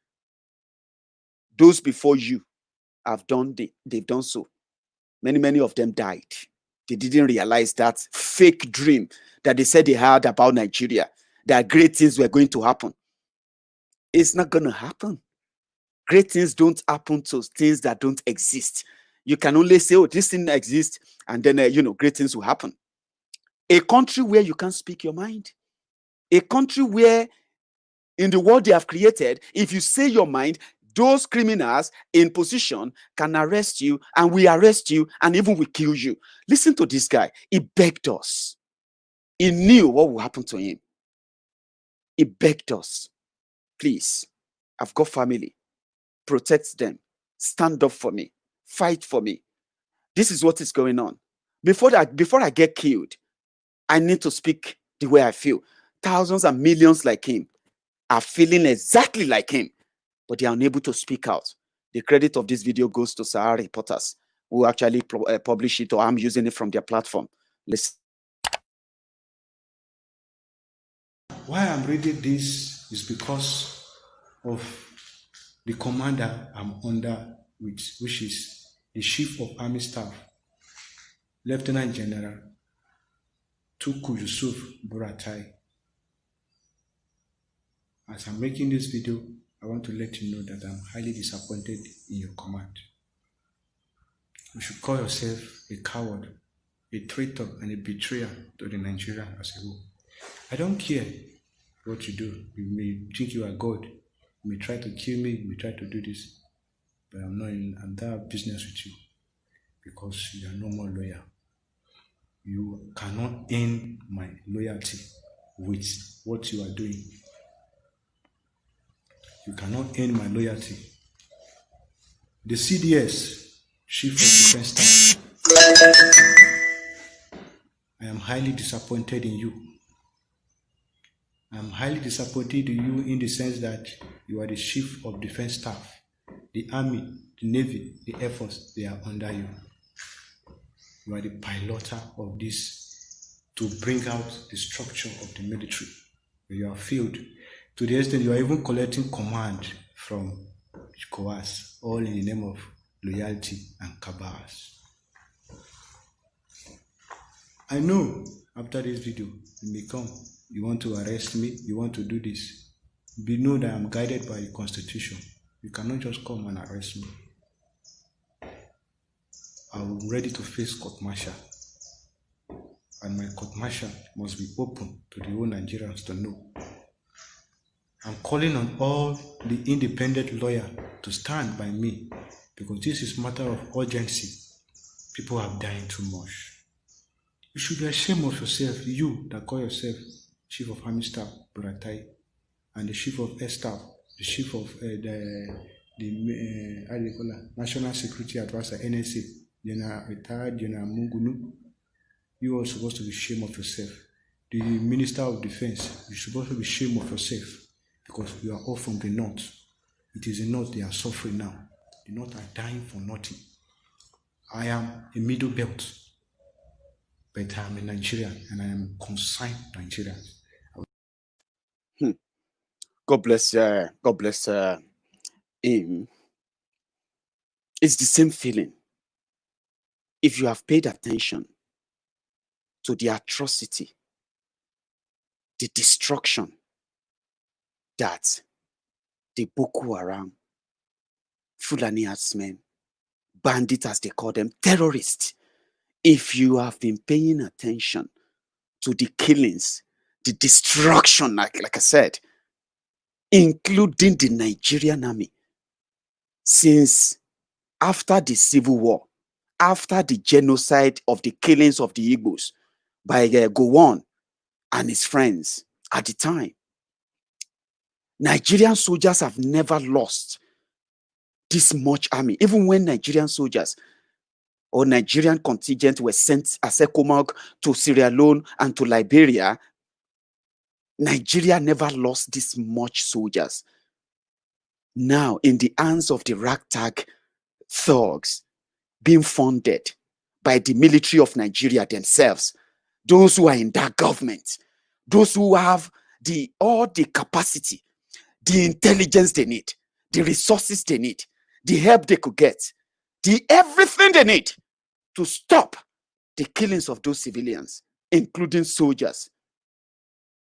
Speaker 3: Those before you have done, they've done so. Many of them died. They didn't realize that fake dream that they said they had about Nigeria, that great things were going to happen. It's not going to happen. Great things don't happen to things that don't exist. You can only say, oh, this thing exists, and then, great things will happen. A country where you can't speak your mind. A country where, in the world they have created, if you say your mind, those criminals in position can arrest you, and we arrest you, and even we kill you. Listen to this guy. He begged us. He knew what would happen to him. He begged us. Please, I've got family. Protect them. Stand up for me. Fight for me. This is what is going on. Before I get killed, I need to speak the way I feel. Thousands and millions like him are feeling exactly like him, but they are unable to speak out. The credit of this video goes to Sahara reporters who actually publish it, or I'm using it from their platform. Listen.
Speaker 12: Why I'm reading this is because of the commander I'm under, which is the Chief of Army Staff, Lieutenant General Tuku Yusuf Buratai. As I'm making this video, I want to let you know that I'm highly disappointed in your command. You should call yourself a coward, a traitor, and a betrayer to the Nigerian as a whole. I don't care what you do. You may think you are God. You may try to kill me. You may try to do this. But I'm that business with you because you are no more loyal. You cannot earn my loyalty with what you are doing. You cannot earn my loyalty. The CDS, Chief of Defense Staff, I am highly disappointed in you. I am highly disappointed in you in the sense that you are the Chief of Defense Staff. The Army, the Navy, the Air Force, they are under you. You are the piloter of this to bring out the structure of the military. You are failed. To the extent you are even collecting command from ECOWAS, all in the name of loyalty and cabals. I know after this video, you may come, you want to arrest me, you want to do this. Be know that I am guided by the Constitution. You cannot just come and arrest me. I am ready to face court-martial. And my court-martial must be open to the whole Nigerians to know. I'm calling on all the independent lawyers to stand by me because this is a matter of urgency. People are dying too much. You should be ashamed of yourself, you that call yourself Chief of Army Staff, Buratai, and the Chief of Air Staff, the Chief of National Security Advisor, NSA, retired General Mungunu. You are supposed to be ashamed of yourself. The Minister of Defense, you're supposed to be ashamed of yourself. Because you are all from the north. It is the north they are suffering now. The north are dying for nothing. I am a middle belt, but I am a Nigerian and I am concerned Nigerian.
Speaker 3: God bless God bless him. It's the same feeling. If you have paid attention to the atrocity, the destruction, that the Boko Haram, Fulani herdsmen, bandits as they call them, terrorists, if you have been paying attention to the killings, the destruction, like I said, including the Nigerian army, since after the Civil War, after the genocide of the killings of the Igbos by Gowon and his friends at the time, Nigerian soldiers have never lost this much army. Even when Nigerian soldiers or Nigerian contingent were sent as ECOMOG to Sierra Leone and to Liberia, Nigeria never lost this much soldiers. Now, in the hands of the ragtag thugs being funded by the military of Nigeria themselves, those who are in that government, those who have all the capacity, the intelligence they need, the resources they need, the help they could get, everything they need to stop the killings of those civilians, including soldiers,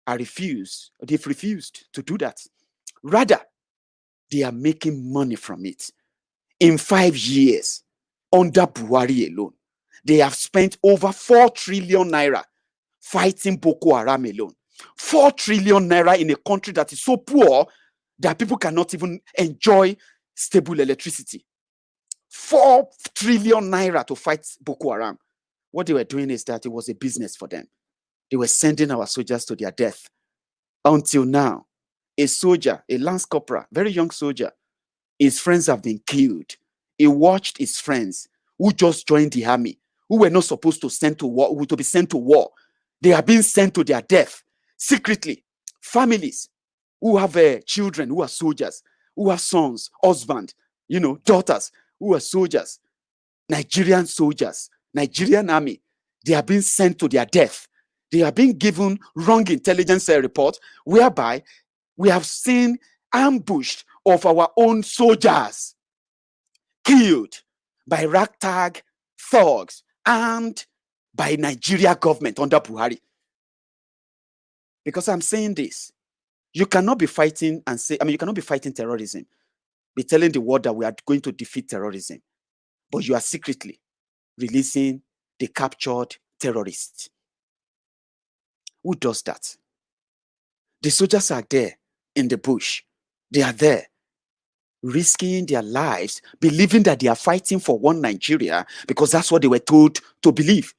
Speaker 3: they've refused to do that. Rather, they are making money from it. In 5 years, under Buhari alone, they have spent over 4 trillion naira fighting Boko Haram alone. 4 trillion naira in a country that is so poor that people cannot even enjoy stable electricity. 4 trillion naira to fight Boko Haram. What they were doing is that it was a business for them. They were sending our soldiers to their death. Until now, a soldier, a lance corporal, very young soldier, his friends have been killed. He watched his friends who just joined the army, who were not supposed to be sent to war. They are being sent to their death secretly. Families who have children who are soldiers, who have sons, husband, daughters who are soldiers, Nigerian soldiers, Nigerian army, they are being sent to their death. They are being given wrong intelligence report, whereby we have seen ambushed of our own soldiers killed by ragtag thugs and by Nigeria government under Buhari. Because I'm saying this, you cannot be fighting you cannot be fighting terrorism, be telling the world that we are going to defeat terrorism, but you are secretly releasing the captured terrorists. Who does that? The soldiers are there in the bush. They are there risking their lives, believing that they are fighting for one Nigeria, because that's what they were told to believe.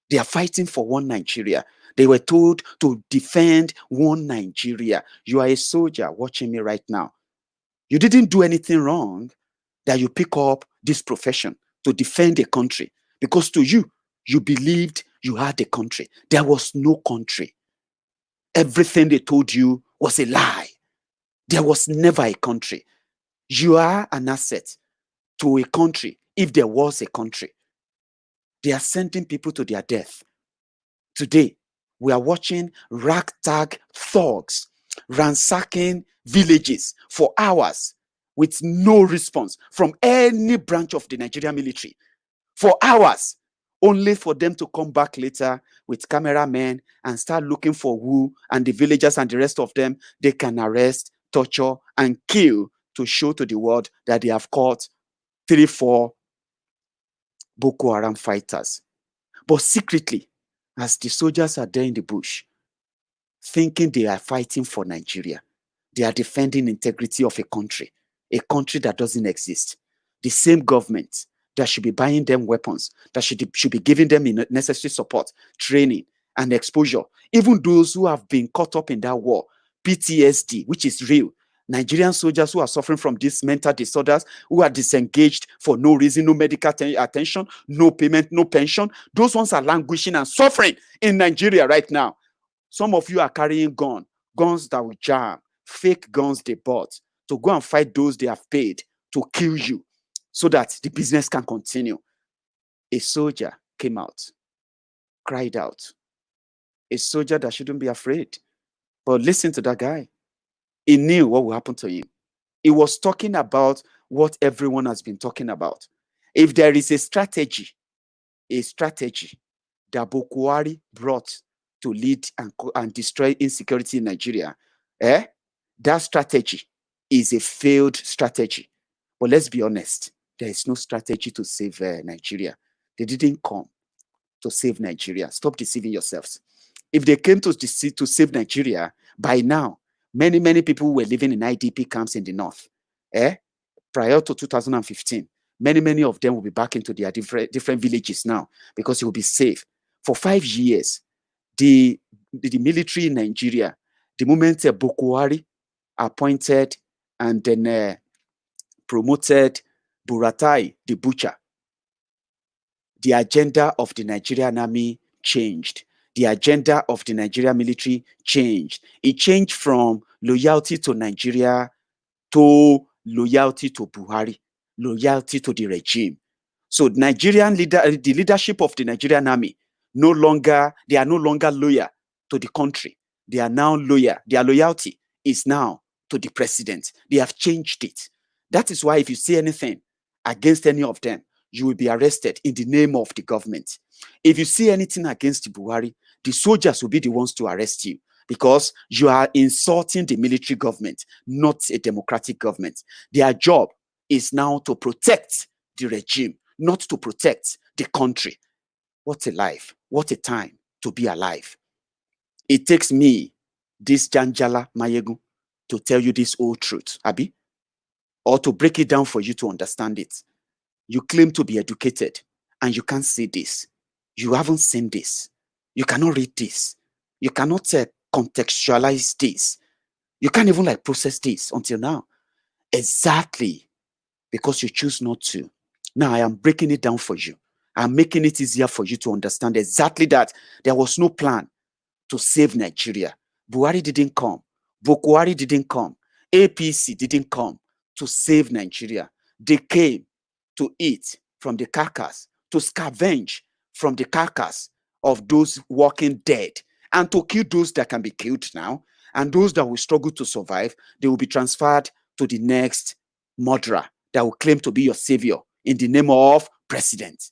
Speaker 3: They are fighting for one Nigeria. They were told to defend one Nigeria. You are a soldier watching me right now. You didn't do anything wrong that you pick up this profession to defend a country, because to you, you believed you had a country. There was no country. Everything they told you was a lie. There was never a country. You are an asset to a country if there was a country. They are sending people to their death. Today, we are watching ragtag thugs ransacking villages for hours with no response from any branch of the Nigerian military. For hours, only for them to come back later with cameramen and start looking for who and the villagers and the rest of them they can arrest, torture, and kill to show to the world that they have caught 3-4 Boko Haram fighters. But secretly, as the soldiers are there in the bush, thinking they are fighting for Nigeria, they are defending integrity of a country that doesn't exist. The same government that should be buying them weapons, that should be giving them necessary support, training, and exposure. Even those who have been caught up in that war, PTSD, which is real. Nigerian soldiers who are suffering from these mental disorders, who are disengaged for no reason, no medical attention, no payment, no pension. Those ones are languishing and suffering in Nigeria right now. Some of you are carrying guns that will jam, fake guns they bought to go and fight those they have paid to kill you so that the business can continue. A soldier came out, cried out. A soldier that shouldn't be afraid. But listen to that guy. He knew what will happen to him. He was talking about what everyone has been talking about. If there is a strategy that Boko Haram brought to lead and destroy insecurity in Nigeria, That strategy is a failed strategy. But let's be honest, there is no strategy to save Nigeria. They didn't come to save Nigeria. Stop deceiving yourselves. If they came to save Nigeria, by now, many people were living in IDP camps in the north. Prior to 2015, many of them will be back into their different villages now because it will be safe. For 5 years, the military in Nigeria, the moment Buhari appointed and then promoted Buratai, the butcher, the agenda of the Nigerian army changed. The agenda of the Nigerian military changed. It changed from loyalty to Nigeria to loyalty to Buhari, loyalty to the regime. So the leadership of the Nigerian army they are no longer loyal to the country. They are now loyal. Their loyalty is now to the president. They have changed it. That is why if you say anything against any of them, you will be arrested in the name of the government. If you see anything against Buhari, the soldiers will be the ones to arrest you because you are insulting the military government, not a democratic government. Their job is now to protect the regime, not to protect the country. What a life. What a time to be alive. It takes me, this Janjala Maiyegun, to tell you this old truth, Abi, or to break it down for you to understand it. You claim to be educated and you can't see this. You haven't seen this. You cannot read this. You cannot contextualize this. You can't even process this until now. Exactly because you choose not to. Now I am breaking it down for you. I'm making it easier for you to understand exactly that there was no plan to save Nigeria. Buhari didn't come. Buhari didn't come. APC didn't come to save Nigeria. They came to eat from the carcass, to scavenge from the carcass of those walking dead, and to kill those that can be killed now, and those that will struggle to survive, they will be transferred to the next murderer that will claim to be your savior in the name of president.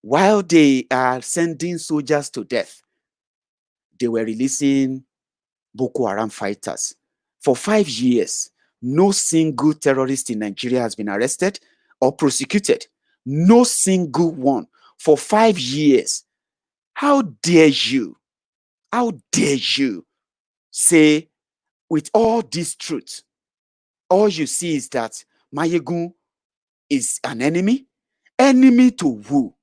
Speaker 3: While they are sending soldiers to death, they were releasing Boko Haram fighters. For 5 years, no single terrorist in Nigeria has been arrested or prosecuted. No single one. For 5 years. How dare you say with all this truth, all you see is that Maiyegun is an enemy? Enemy to who?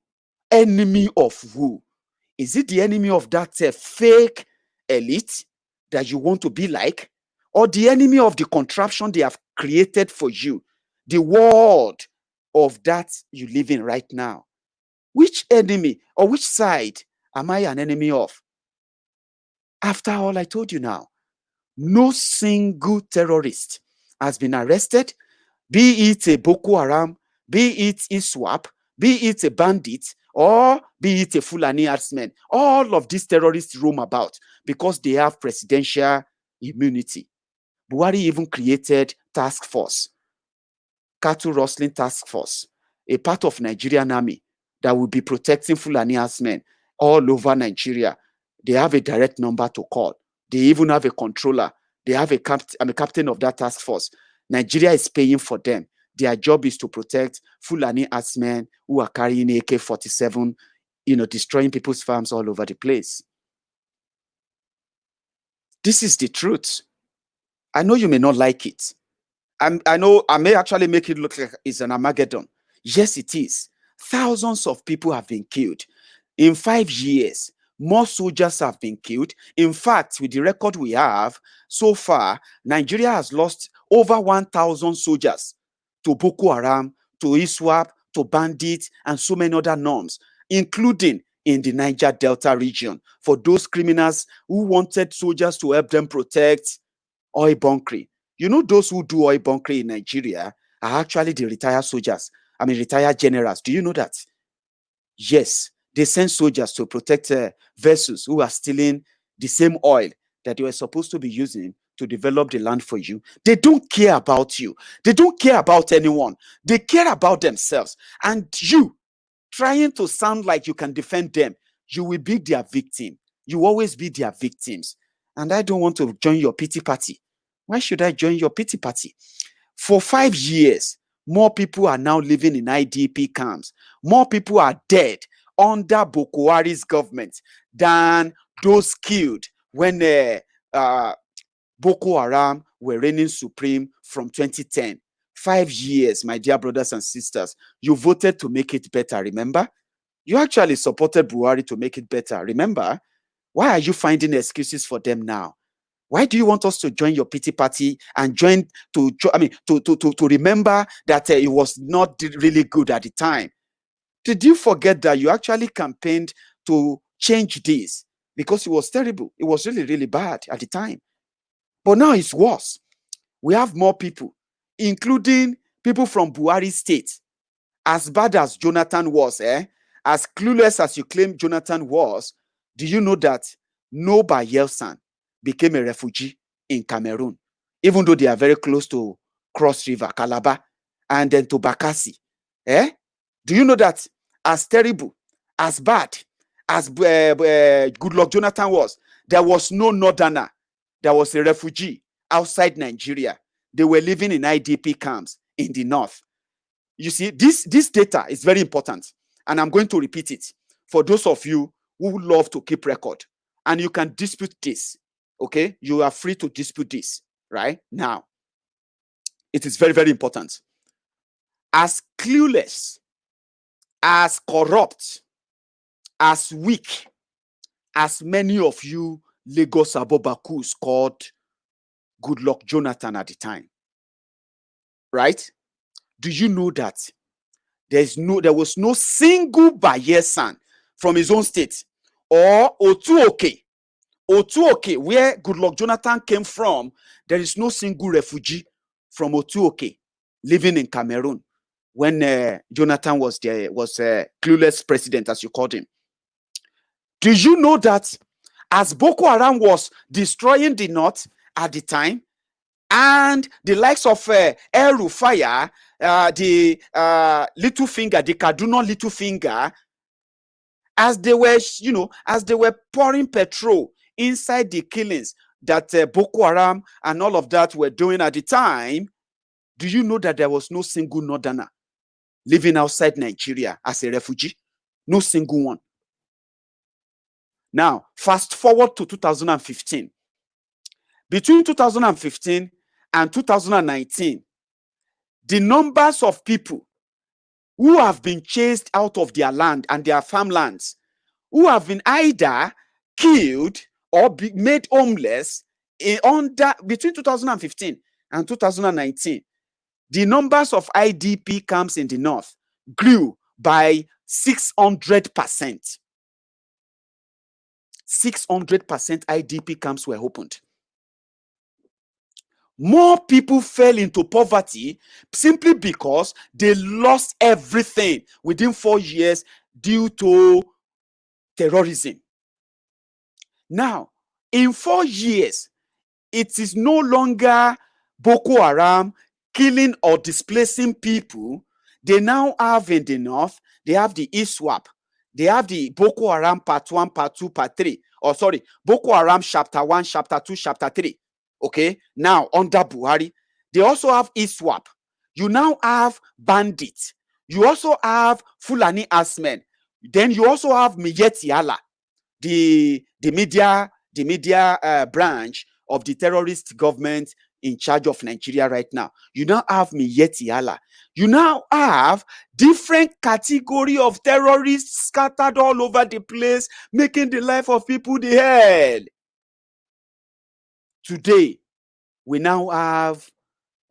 Speaker 3: Enemy of who? Is it the enemy of that fake elite that you want to be like? Or the enemy of the contraption they have created for you? The world of that you live in right now? Which enemy or which side am I an enemy of? After all I told you now, no single terrorist has been arrested, be it a Boko Haram, be it ISWAP, be it a bandit, or be it a Fulani herdsman. All of these terrorists roam about because they have presidential immunity. Buhari even created task force, cattle rustling task force, a part of Nigerian army that will be protecting Fulani herdsmen all over Nigeria. They have a direct number to call. They even have a controller. They have a captain of that task force. Nigeria is paying for them. Their job is to protect Fulani herdsmen who are carrying AK-47, destroying people's farms all over the place. This is the truth. I know you may not like it. I know I may actually make it look like it's an Armageddon. Yes, it is. Thousands of people have been killed. In 5 years, more soldiers have been killed. In fact, with the record we have, so far, Nigeria has lost over 1,000 soldiers to Boko Haram, to ISWAP, to bandits, and so many other norms, including in the Niger Delta region, for those criminals who wanted soldiers to help them protect oil bunkering. You know, those who do oil bunkering in Nigeria are actually the retired soldiers. Retired generals. Do you know that? Yes, they send soldiers to protect vessels who are stealing the same oil that they were supposed to be using to develop the land for you. They don't care about you. They don't care about anyone. They care about themselves. And you, trying to sound like you can defend them, you will be their victim. You always be their victims. And I don't want to join your pity party. Why should I join your pity party? For 5 years, more people are now living in IDP camps. More people are dead under Boko Haram's government than those killed when Boko Haram were reigning supreme from 2010. 5 years, my dear brothers and sisters. You voted to make it better, remember? You actually supported Buhari to make it better, remember? Why are you finding excuses for them now? Why do you want us to join your pity party and join to remember that it was not really good at the time? Did you forget that you actually campaigned to change this? Because it was terrible. It was really, really bad at the time. But now it's worse. We have more people, including people from Buhari state. As bad as Jonathan was, as clueless as you claim Jonathan was, do you know that no Bayelsan became a refugee in Cameroon, even though they are very close to Cross River, Calabar, and then to Bakassi? Do you know that as terrible, as bad, as Goodluck Jonathan was, there was no northerner that was a refugee outside Nigeria. They were living in IDP camps in the north. You see, this data is very important, and I'm going to repeat it for those of you who love to keep record, and you can dispute this. Okay, you are free to dispute this right now. It is very, very important. As clueless, as corrupt, as weak as many of you Lagos Abobakus called Goodluck Jonathan at the time, right? Do you know that there was no single Bayelsan from his own state or Otuoke, where Goodluck Jonathan came from? There is no single refugee from Otuoke living in Cameroon when Jonathan was clueless president, as you called him. Do you know that as Boko Haram was destroying the north at the time, and the likes of El Rufaya, the little finger, the Kaduna little finger, as they were pouring petrol inside the killings that Boko Haram and all of that were doing at the time, do you know that there was no single northerner living outside Nigeria as a refugee? No single one. Now, fast forward to 2015. Between 2015 and 2019, the numbers of people who have been chased out of their land and their farmlands, who have been either killed or made homeless between 2015 and 2019, the numbers of IDP camps in the north grew by 600%. 600% IDP camps were opened. More people fell into poverty simply because they lost everything within 4 years due to terrorism. Now, in 4 years, it is no longer Boko Haram killing or displacing people. They now have in the north, they have the ISWAP. They have the Boko Haram part 1, part 2, part 3. Or sorry, Boko Haram chapter 1, chapter 2, chapter 3. Okay, now under Buhari, they also have ISWAP. You now have bandits. You also have Fulani Asmen. Then you also have Miyegun General, the media branch of the terrorist government in charge of Nigeria right now. You now have Maiyegun General. You now have different category of terrorists scattered all over the place, making the life of people the hell. Today, we now have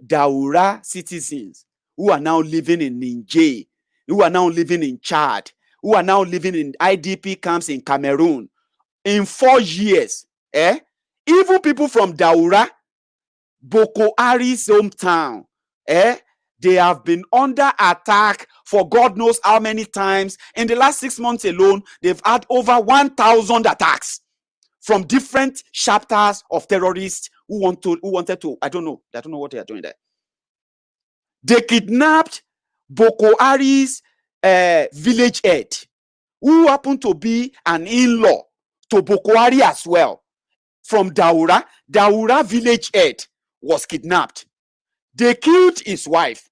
Speaker 3: Daura citizens who are now living in Niger, who are now living in Chad, who are now living in IDP camps in Cameroon. In 4 years, even people from Daura, Boko Haram's hometown, they have been under attack for God knows how many times. In the last 6 months alone, they've had over 1,000 attacks from different chapters of terrorists who wanted to, I don't know what they are doing there. They kidnapped Boko Haram's village head, who happened to be an in-law to Boko Haram as well. from Daura. Daura village head was kidnapped. They killed his wife,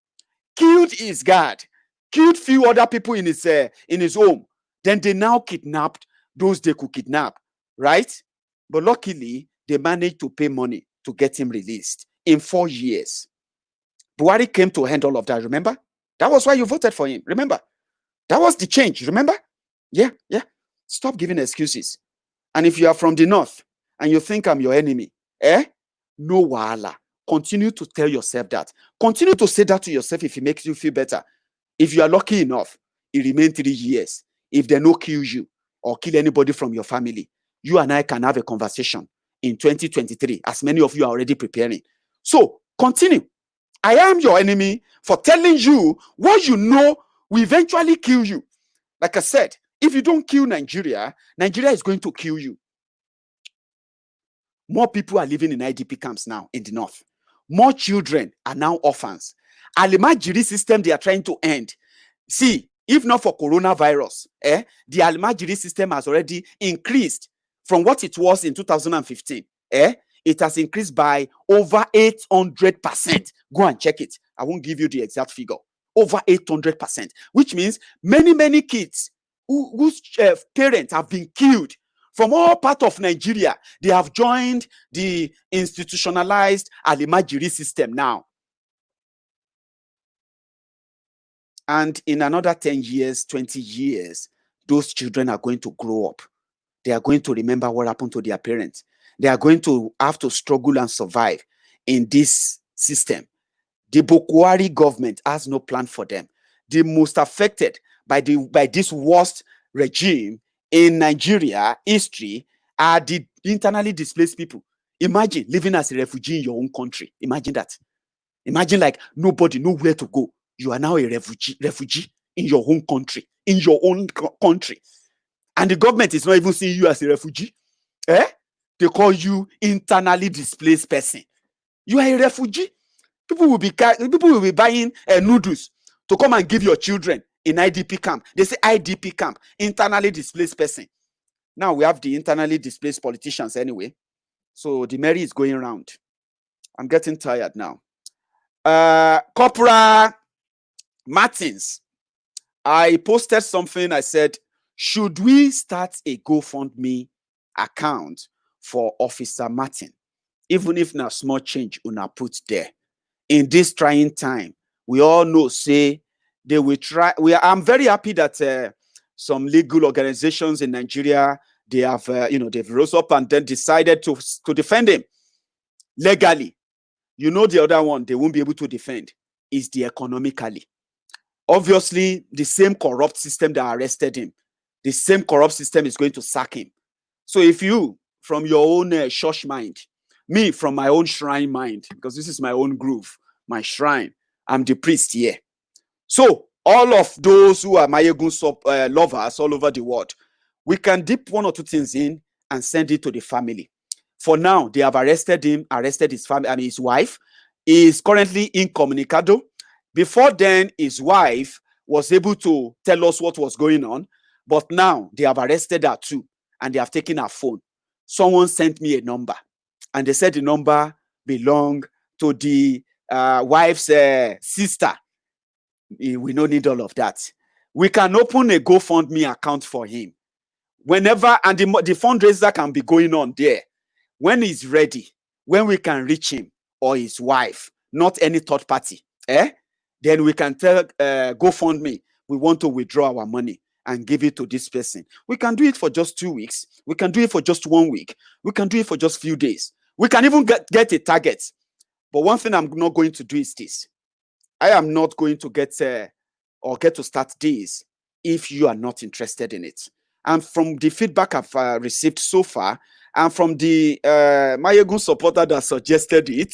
Speaker 3: killed his guard, killed few other people in his home. Then they now kidnapped those they could kidnap, right? But luckily, they managed to pay money to get him released in 4 years. Buhari came to end all of that, remember? That was why you voted for him, remember? That was the change, remember? Yeah. Stop giving excuses. And if you are from the north and you think I'm your enemy, no wahala. Continue to tell yourself that. Continue to say that to yourself if it makes you feel better. If you are lucky enough, it remains 3 years. If they no kill you or kill anybody from your family, you and I can have a conversation in 2023, as many of you are already preparing. So continue. I am your enemy for telling you what you know will eventually kill you. Like I said, if you don't kill Nigeria, Nigeria is going to kill you. More people are living in IDP camps now in the north. More children are now orphans. Alimajiri system they are trying to end. See, if not for coronavirus, the Alimajiri system has already increased from what it was in 2015. It has increased by over 800%. Go and check it. I won't give you the exact figure. Over 800%, which means many kids whose parents have been killed from all parts of Nigeria, they have joined the institutionalized Alimajiri system now. And in another 10 years, 20 years, those children are going to grow up. They are going to remember what happened to their parents. They are going to have to struggle and survive in this system. The Buhari government has no plan for them. The most affected by this worst regime in Nigeria history are the internally displaced people. Imagine living as a refugee in your own country. Imagine that. Imagine like nobody, nowhere to go. You are now a refugee in your own country. In your own country. And the government is not even seeing you as a refugee. They call you internally displaced person. You are a refugee. People will be buying noodles to come and give your children in IDP camp. They say IDP camp, internally displaced person. Now we have the internally displaced politicians anyway. So the merry is going around. I'm getting tired now. Corporal Martins, I posted something. I said, should we start a GoFundMe account for Officer Martin? Even if na small change una put there. In this trying time, we all know, say, they will try. I'm very happy that some legal organizations in Nigeria, they have, they've rose up and then decided to defend him legally. You know, the other one they won't be able to defend is the economically. Obviously, the same corrupt system that arrested him, the same corrupt system is going to sack him. So if you, from your own church mind, me from my own shrine mind, because this is my own groove, my shrine, I'm the priest here. So all of those who are Maiyegun lovers all over the world, we can dip one or two things in and send it to the family. For now, they have arrested him, arrested his family, and his wife. He is currently incommunicado. Before then, his wife was able to tell us what was going on, but now they have arrested her too, and they have taken her phone. Someone sent me a number, and they said the number belonged to the wife's sister. We don't need all of that. We can open a GoFundMe account for him. Whenever, and the fundraiser can be going on there. When he's ready, when we can reach him or his wife, not any third party, then we can tell GoFundMe, we want to withdraw our money and give it to this person. We can do it for just 2 weeks. We can do it for just 1 week. We can do it for just a few days. We can even get a target. But one thing I'm not going to do is this. I am not going to get to start this if you are not interested in it. And from the feedback I've received so far, and from the Maiyegun supporter that suggested it,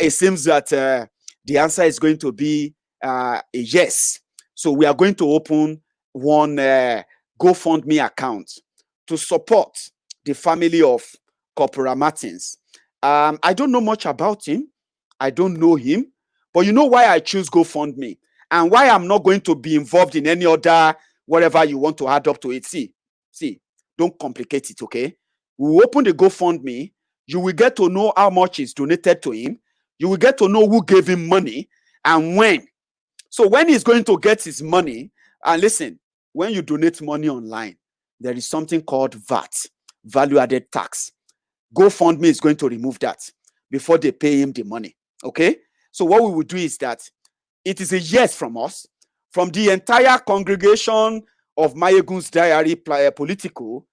Speaker 3: it seems that the answer is going to be a yes. So we are going to open one GoFundMe account to support the family of Corporal Martins. I don't know much about him. I don't know him. But you know why I choose GoFundMe and why I'm not going to be involved in any other whatever you want to add up to it. See, don't complicate it, okay? We'll open the GoFundMe You will get to know how much is donated to him. You will get to know who gave him money and when. So when he's going to get his money, and listen, when you donate money online, there is something called VAT, value added tax. GoFundMe is going to remove that before they pay him the money. Okay? So what we will do is that it is a yes from us, from the entire congregation of Maiyegun's Diary Political.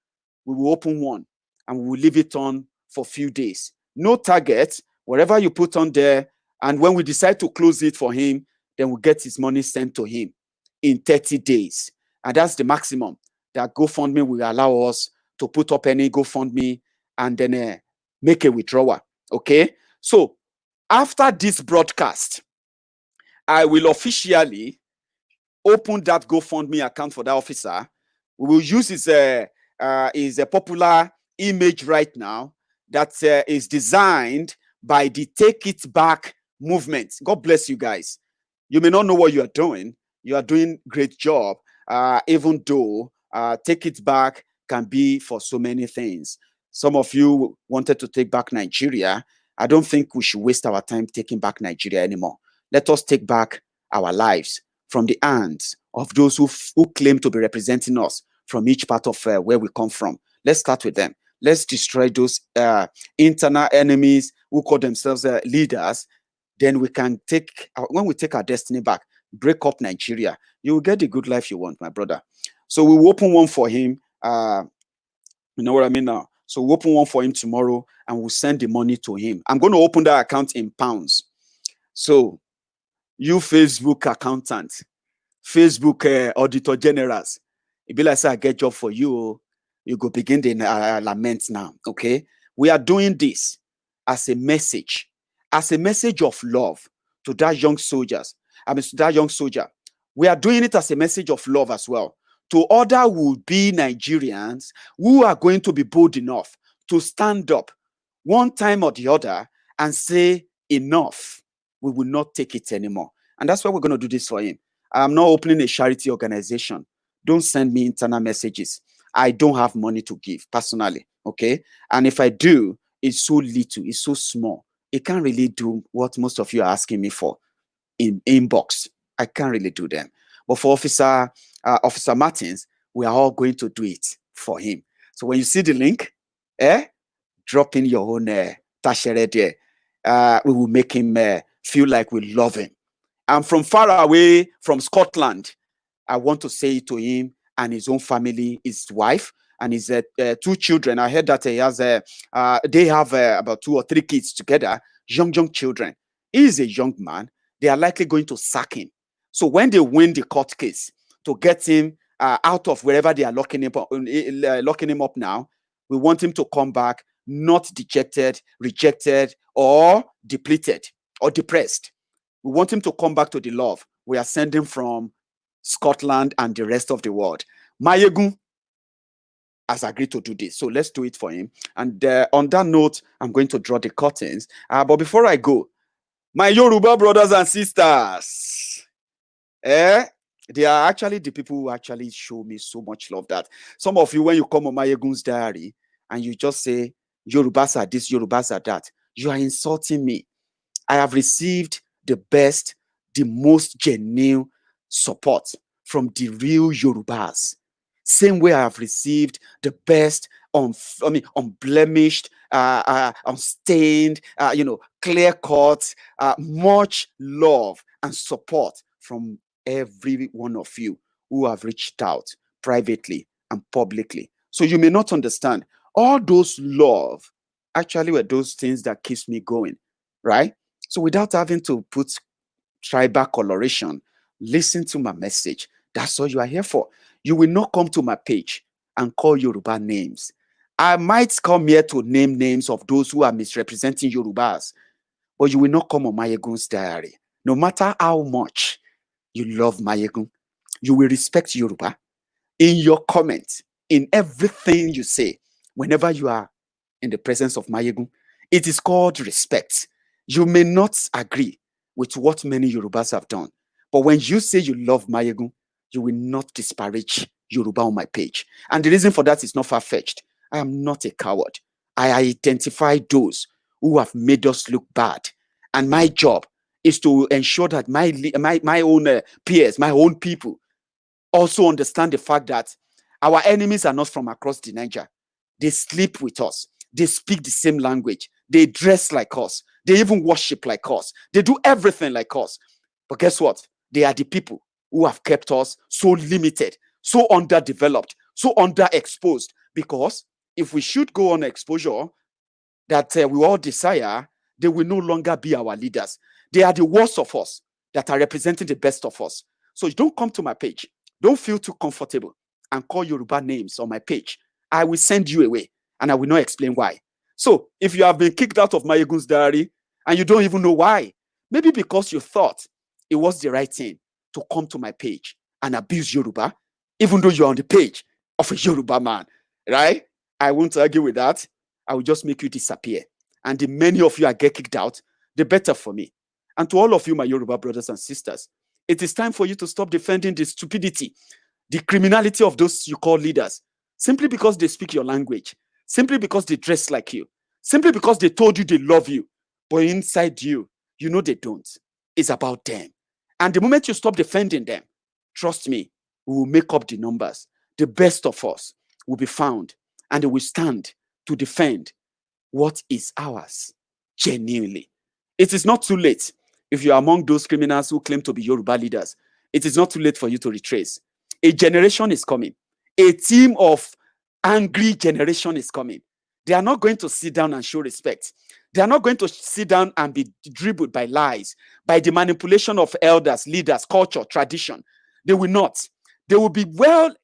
Speaker 3: We will open one and we will leave it on for a few days. No target, whatever you put on there. And when we decide to close it for him, then we'll get his money sent to him in 30 days. And that's the maximum that GoFundMe will allow us to put up any GoFundMe and then make a withdrawal. Okay? So after this broadcast, I will officially open that GoFundMe account for that officer. We will use his a popular image right now that is designed by the Take It Back movement. God bless you guys. You may not know what you are doing. You are doing great job, even though Take It Back can be for so many things. Some of you wanted to take back Nigeria. I don't think we should waste our time taking back Nigeria anymore. Let us take back our lives from the hands of those who claim to be representing us from each part of where we come from. Let's start with them. Let's destroy those internal enemies who call themselves leaders. Then we can take, when we take our destiny back, break up Nigeria. You will get the good life you want, my brother. So we will open one for him. You know what I mean now? So we'll open one for him tomorrow and we'll send the money to him. I'm going to open that account in pounds. So you Facebook accountant, Facebook auditor generals, it be like say I get job for you. You go begin the lament now. Okay, we are doing this as a message of love to that young soldiers. I mean, to that young soldier. We are doing it as a message of love as well to other would-be Nigerians who are going to be bold enough to stand up one time or the other and say, enough, we will not take it anymore. And that's why we're going to do this for him. I'm not opening a charity organization. Don't send me internal messages. I don't have money to give personally, okay? And if I do, it's so little, it's so small. It can't really do what most of you are asking me for in inbox. I can't really do them. But for Officer Martins, we are all going to do it for him. So when you see the link, drop in your own tashere there. We will make him feel like we love him. And from far away from Scotland, I want to say to him and his own family, his wife and his 2 children. I heard that he has they have about 2 or 3 kids together, young children. He is a young man. They are likely going to sack him. So when they win the court case to get him out of wherever they are locking him up now, we want him to come back not dejected, rejected, or depleted or depressed. We want him to come back to the love we are sending from Scotland and the rest of the world. Maiyegun has agreed to do this. So let's do it for him. And on that note, I'm going to draw the curtains. But before I go, my Yoruba brothers and sisters, they are actually the people who actually show me so much love that some of you, when you come on Maiyegun's Diary and you just say, Yorubas are this, Yorubas are that, you are insulting me. I have received the best, the most genuine support from the real Yorubas. Same way I have received the best, unblemished, unstained, clear cut, much love and support from every one of you who have reached out privately and publicly. So you may not understand. All those love actually were those things that keeps me going, right? So without having to put tribal coloration, listen to my message. That's all you are here for. You will not come to my page and call Yoruba names. I might come here to name names of those who are misrepresenting Yorubas, but you will not come on Maiyegun's Diary. No matter how much you love Maiyegun, you will respect Yoruba in your comments, in everything you say, whenever you are in the presence of Maiyegun. It is called respect. You may not agree with what many Yorubas have done, but when you say you love Maiyegun, you will not disparage Yoruba on my page. And the reason for that is not far-fetched. I am not a coward. I identify those who have made us look bad. And my job is to ensure that my own peers, my own people, also understand the fact that our enemies are not from across the Niger. They sleep with us. They speak the same language. They dress like us. They even worship like us. They do everything like us. But guess what? They are the people who have kept us so limited, so underdeveloped, so underexposed. Because if we should go on exposure that we all desire, they will no longer be our leaders. They are the worst of us that are representing the best of us. So don't come to my page. Don't feel too comfortable and call Yoruba names on my page. I will send you away and I will not explain why. So if you have been kicked out of Maiyegun's diary and you don't even know why, maybe because you thought it was the right thing to come to my page and abuse Yoruba, even though you're on the page of a Yoruba man, right? I won't argue with that. I will just make you disappear. And the many of you I get kicked out, the better for me. And to all of you, my Yoruba brothers and sisters, it is time for you to stop defending the stupidity, the criminality of those you call leaders, simply because they speak your language, simply because they dress like you, simply because they told you they love you, but inside you, you know they don't. It's about them. And the moment you stop defending them, trust me, we will make up the numbers. The best of us will be found, and they will stand to defend what is ours, genuinely. It is not too late. If you are among those criminals who claim to be Yoruba leaders, it is not too late for you to retrace. A generation is coming. A team of angry generation is coming. They are not going to sit down and show respect. They are not going to sit down and be dribbled by lies, by the manipulation of elders, leaders, culture, tradition. They will not. They will be well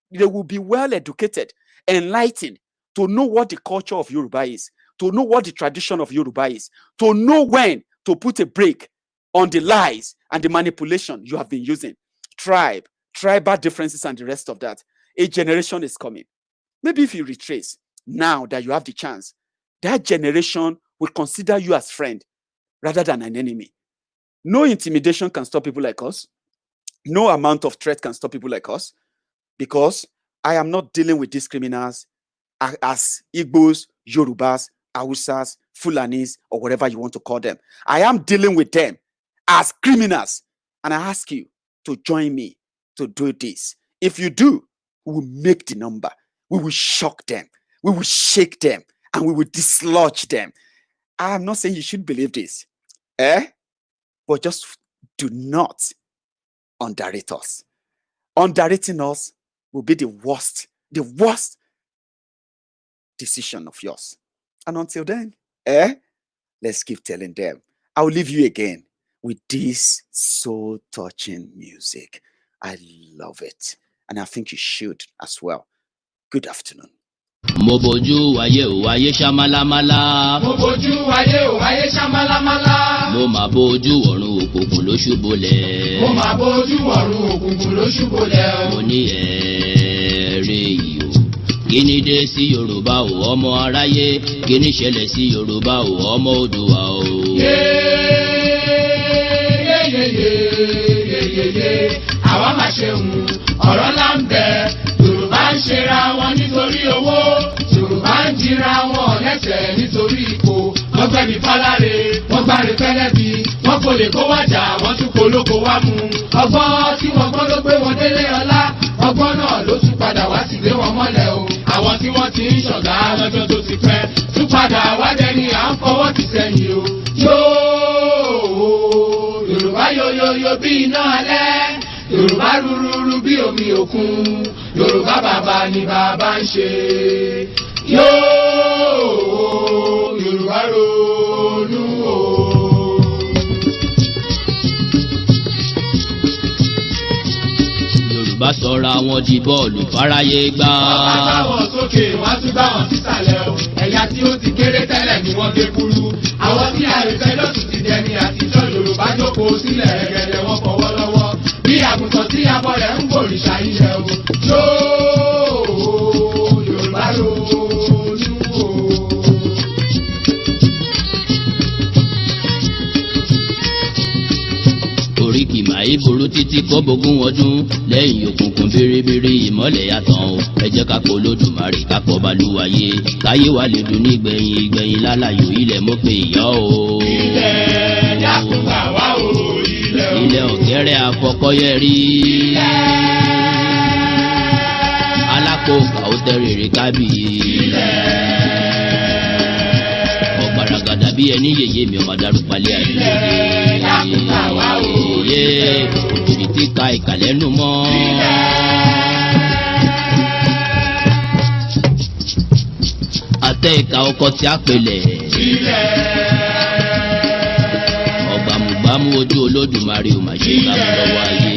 Speaker 3: educated, enlightened, to know what the culture of Yoruba is, to know what the tradition of Yoruba is, to know when to put a break on the lies and the manipulation you have been using. Tribal differences and the rest of that. A generation is coming. Maybe if you retrace, now that you have the chance, that generation will consider you as friend rather than an enemy. No intimidation can stop people like us. No amount of threat can stop people like us, because I am not dealing with these criminals as Igbos, Yorubas, Hausas, Fulanis, or whatever you want to call them. I am dealing with them as criminals. And I ask you to join me to do this. If you do, we will make the number. We will shock them. We will shake them. And we will dislodge them. I am not saying you should believe this. But just do not underrate us. Underrating us will be the worst decision of yours. And until then, let's keep telling them. I'll leave you again with this soul-touching music. I love it. And I think you should as well. Good afternoon.
Speaker 1: Mo bojú wáyé o wáyé ṣámálámálá.
Speaker 2: Mo bojú wáyé o wáyé ṣámálámálá.
Speaker 1: Mo máa bójú ọ̀run òkùnkùn ló ṣubúlẹ̀.
Speaker 2: Mo máa bójú ọ̀run òkùnkùn ló ṣubúlẹ̀.
Speaker 1: Mo ní ẹ̀ẹ́rẹ́ yìí o. Kí ni dé sí Yorùbá o ọmọ aráyé? Kí ni ṣẹlẹ̀ sí Yorùbá o ọmọ Oòduà o?
Speaker 2: Yeyeyeyeyeyeye, àwa máa ṣeun, ọ̀rọ̀ ńlá ń bẹ. Yorùbá ń ṣera wọn nítorí owó. Yorùbá ń jìra wọn lẹ́sẹ̀ nítorí ipò. Wọ́n gbẹ̀bí fáláre, wọ́n gbáre pẹ́lẹ́bí. Wọ́n kò lè kó wájà, wọ́n tún kó lóko wá mú. Ọgbọ́n tí wọ́n gbọ́ ló gbé wọn délé ọlá. Ọgbọ́n náà ló tún padà wá sí gbé wọn mọ́lẹ̀ o. Àwọn tí wọ́n ti ń ṣọ̀gá lọ́jọ́ tó ti pẹ́. Tún padà wá dẹni à ń fọwọ́ ti sẹ́yìn o. Yorùbá yoyoyo bí iná alẹ́. Yorùbá rúrúrú bí omi òkun. Yorùbá bàbá ni bàbá ń ṣe. Yorùbá ronú o.
Speaker 1: Yorùbá sọra wọn di bọ́ọ̀lù fáráyé gbá.
Speaker 2: Wọ́n bá wọn sókè, wọ́n tún bá wọn sísàlẹ̀ o. Ẹ̀yà tí ó ti kéré tẹ́lẹ̀ ni wọ́n gé kúrú. Àwọn tí àrèfẹ́ lọ́sùn ti dẹni àtijọ́. Yorùbá jókòó sílẹ̀ rẹ̀gẹ̀dẹ̀ wọn fọwọ́ lọ́wọ́. Bí àgùntàn tí abọ́ rẹ̀ ń gbòrìṣà ilẹ̀ o. Yorùbá ronú o.
Speaker 1: Orí òkìkí màá burú títí kó bógún ọdún lẹ́yìn òkùnkùn bíríbírí ìmọ́lẹ̀ yàtọ̀ o ẹ jẹ́ ká pọ̀ Olódùmarè ká pọ̀ balùwàyé káyé wa lè dùn ní ìgbẹ̀yìn lálàyò ilẹ̀ mo pe ìyá o.
Speaker 2: ilẹ̀ dákun gbà wá o ilẹ̀ o.
Speaker 1: ilẹ̀ ọ̀gẹ́rẹ́ àfọkọ́yẹ rí.
Speaker 2: ilẹ̀
Speaker 1: alákòókà ó tẹ́rẹ̀ẹ́rẹ́ kábì.
Speaker 2: ilẹ̀
Speaker 1: ọ̀gbàràgàdà bí ẹni yèyé mi ọmọ darúpalẹ̀ àdúgbò.
Speaker 2: ilẹ̀ dákun gbà wá o.
Speaker 1: yé òjòjì tí ka ìkàlẹ́nu mọ́. àtẹ ìka ọkọ tí a pèlẹ̀. ọ̀gbàmùgbàmù ojú Olódùmarè ò mà ṣe ká mú lọ́wọ́ ayé.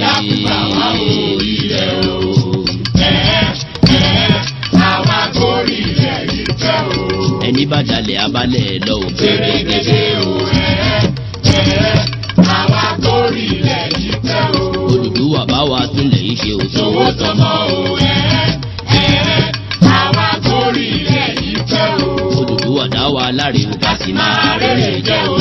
Speaker 2: àwa gorí ilẹ̀ yìí fẹ́ o.
Speaker 1: ẹni bá dalẹ̀ abalẹ̀ lọ ò
Speaker 2: gẹ́gẹ́ o. àwa gorí ilẹ̀ yìí fẹ́ o.
Speaker 1: Olùdúwà bá wa túnlẹ̀ yìí ṣe òtò.
Speaker 2: owó tọmọ o. àwa gorí ilẹ̀ yìí fẹ́ o.
Speaker 1: Olùdúwà dá wa láre o ká sì máa rere jẹ́ o.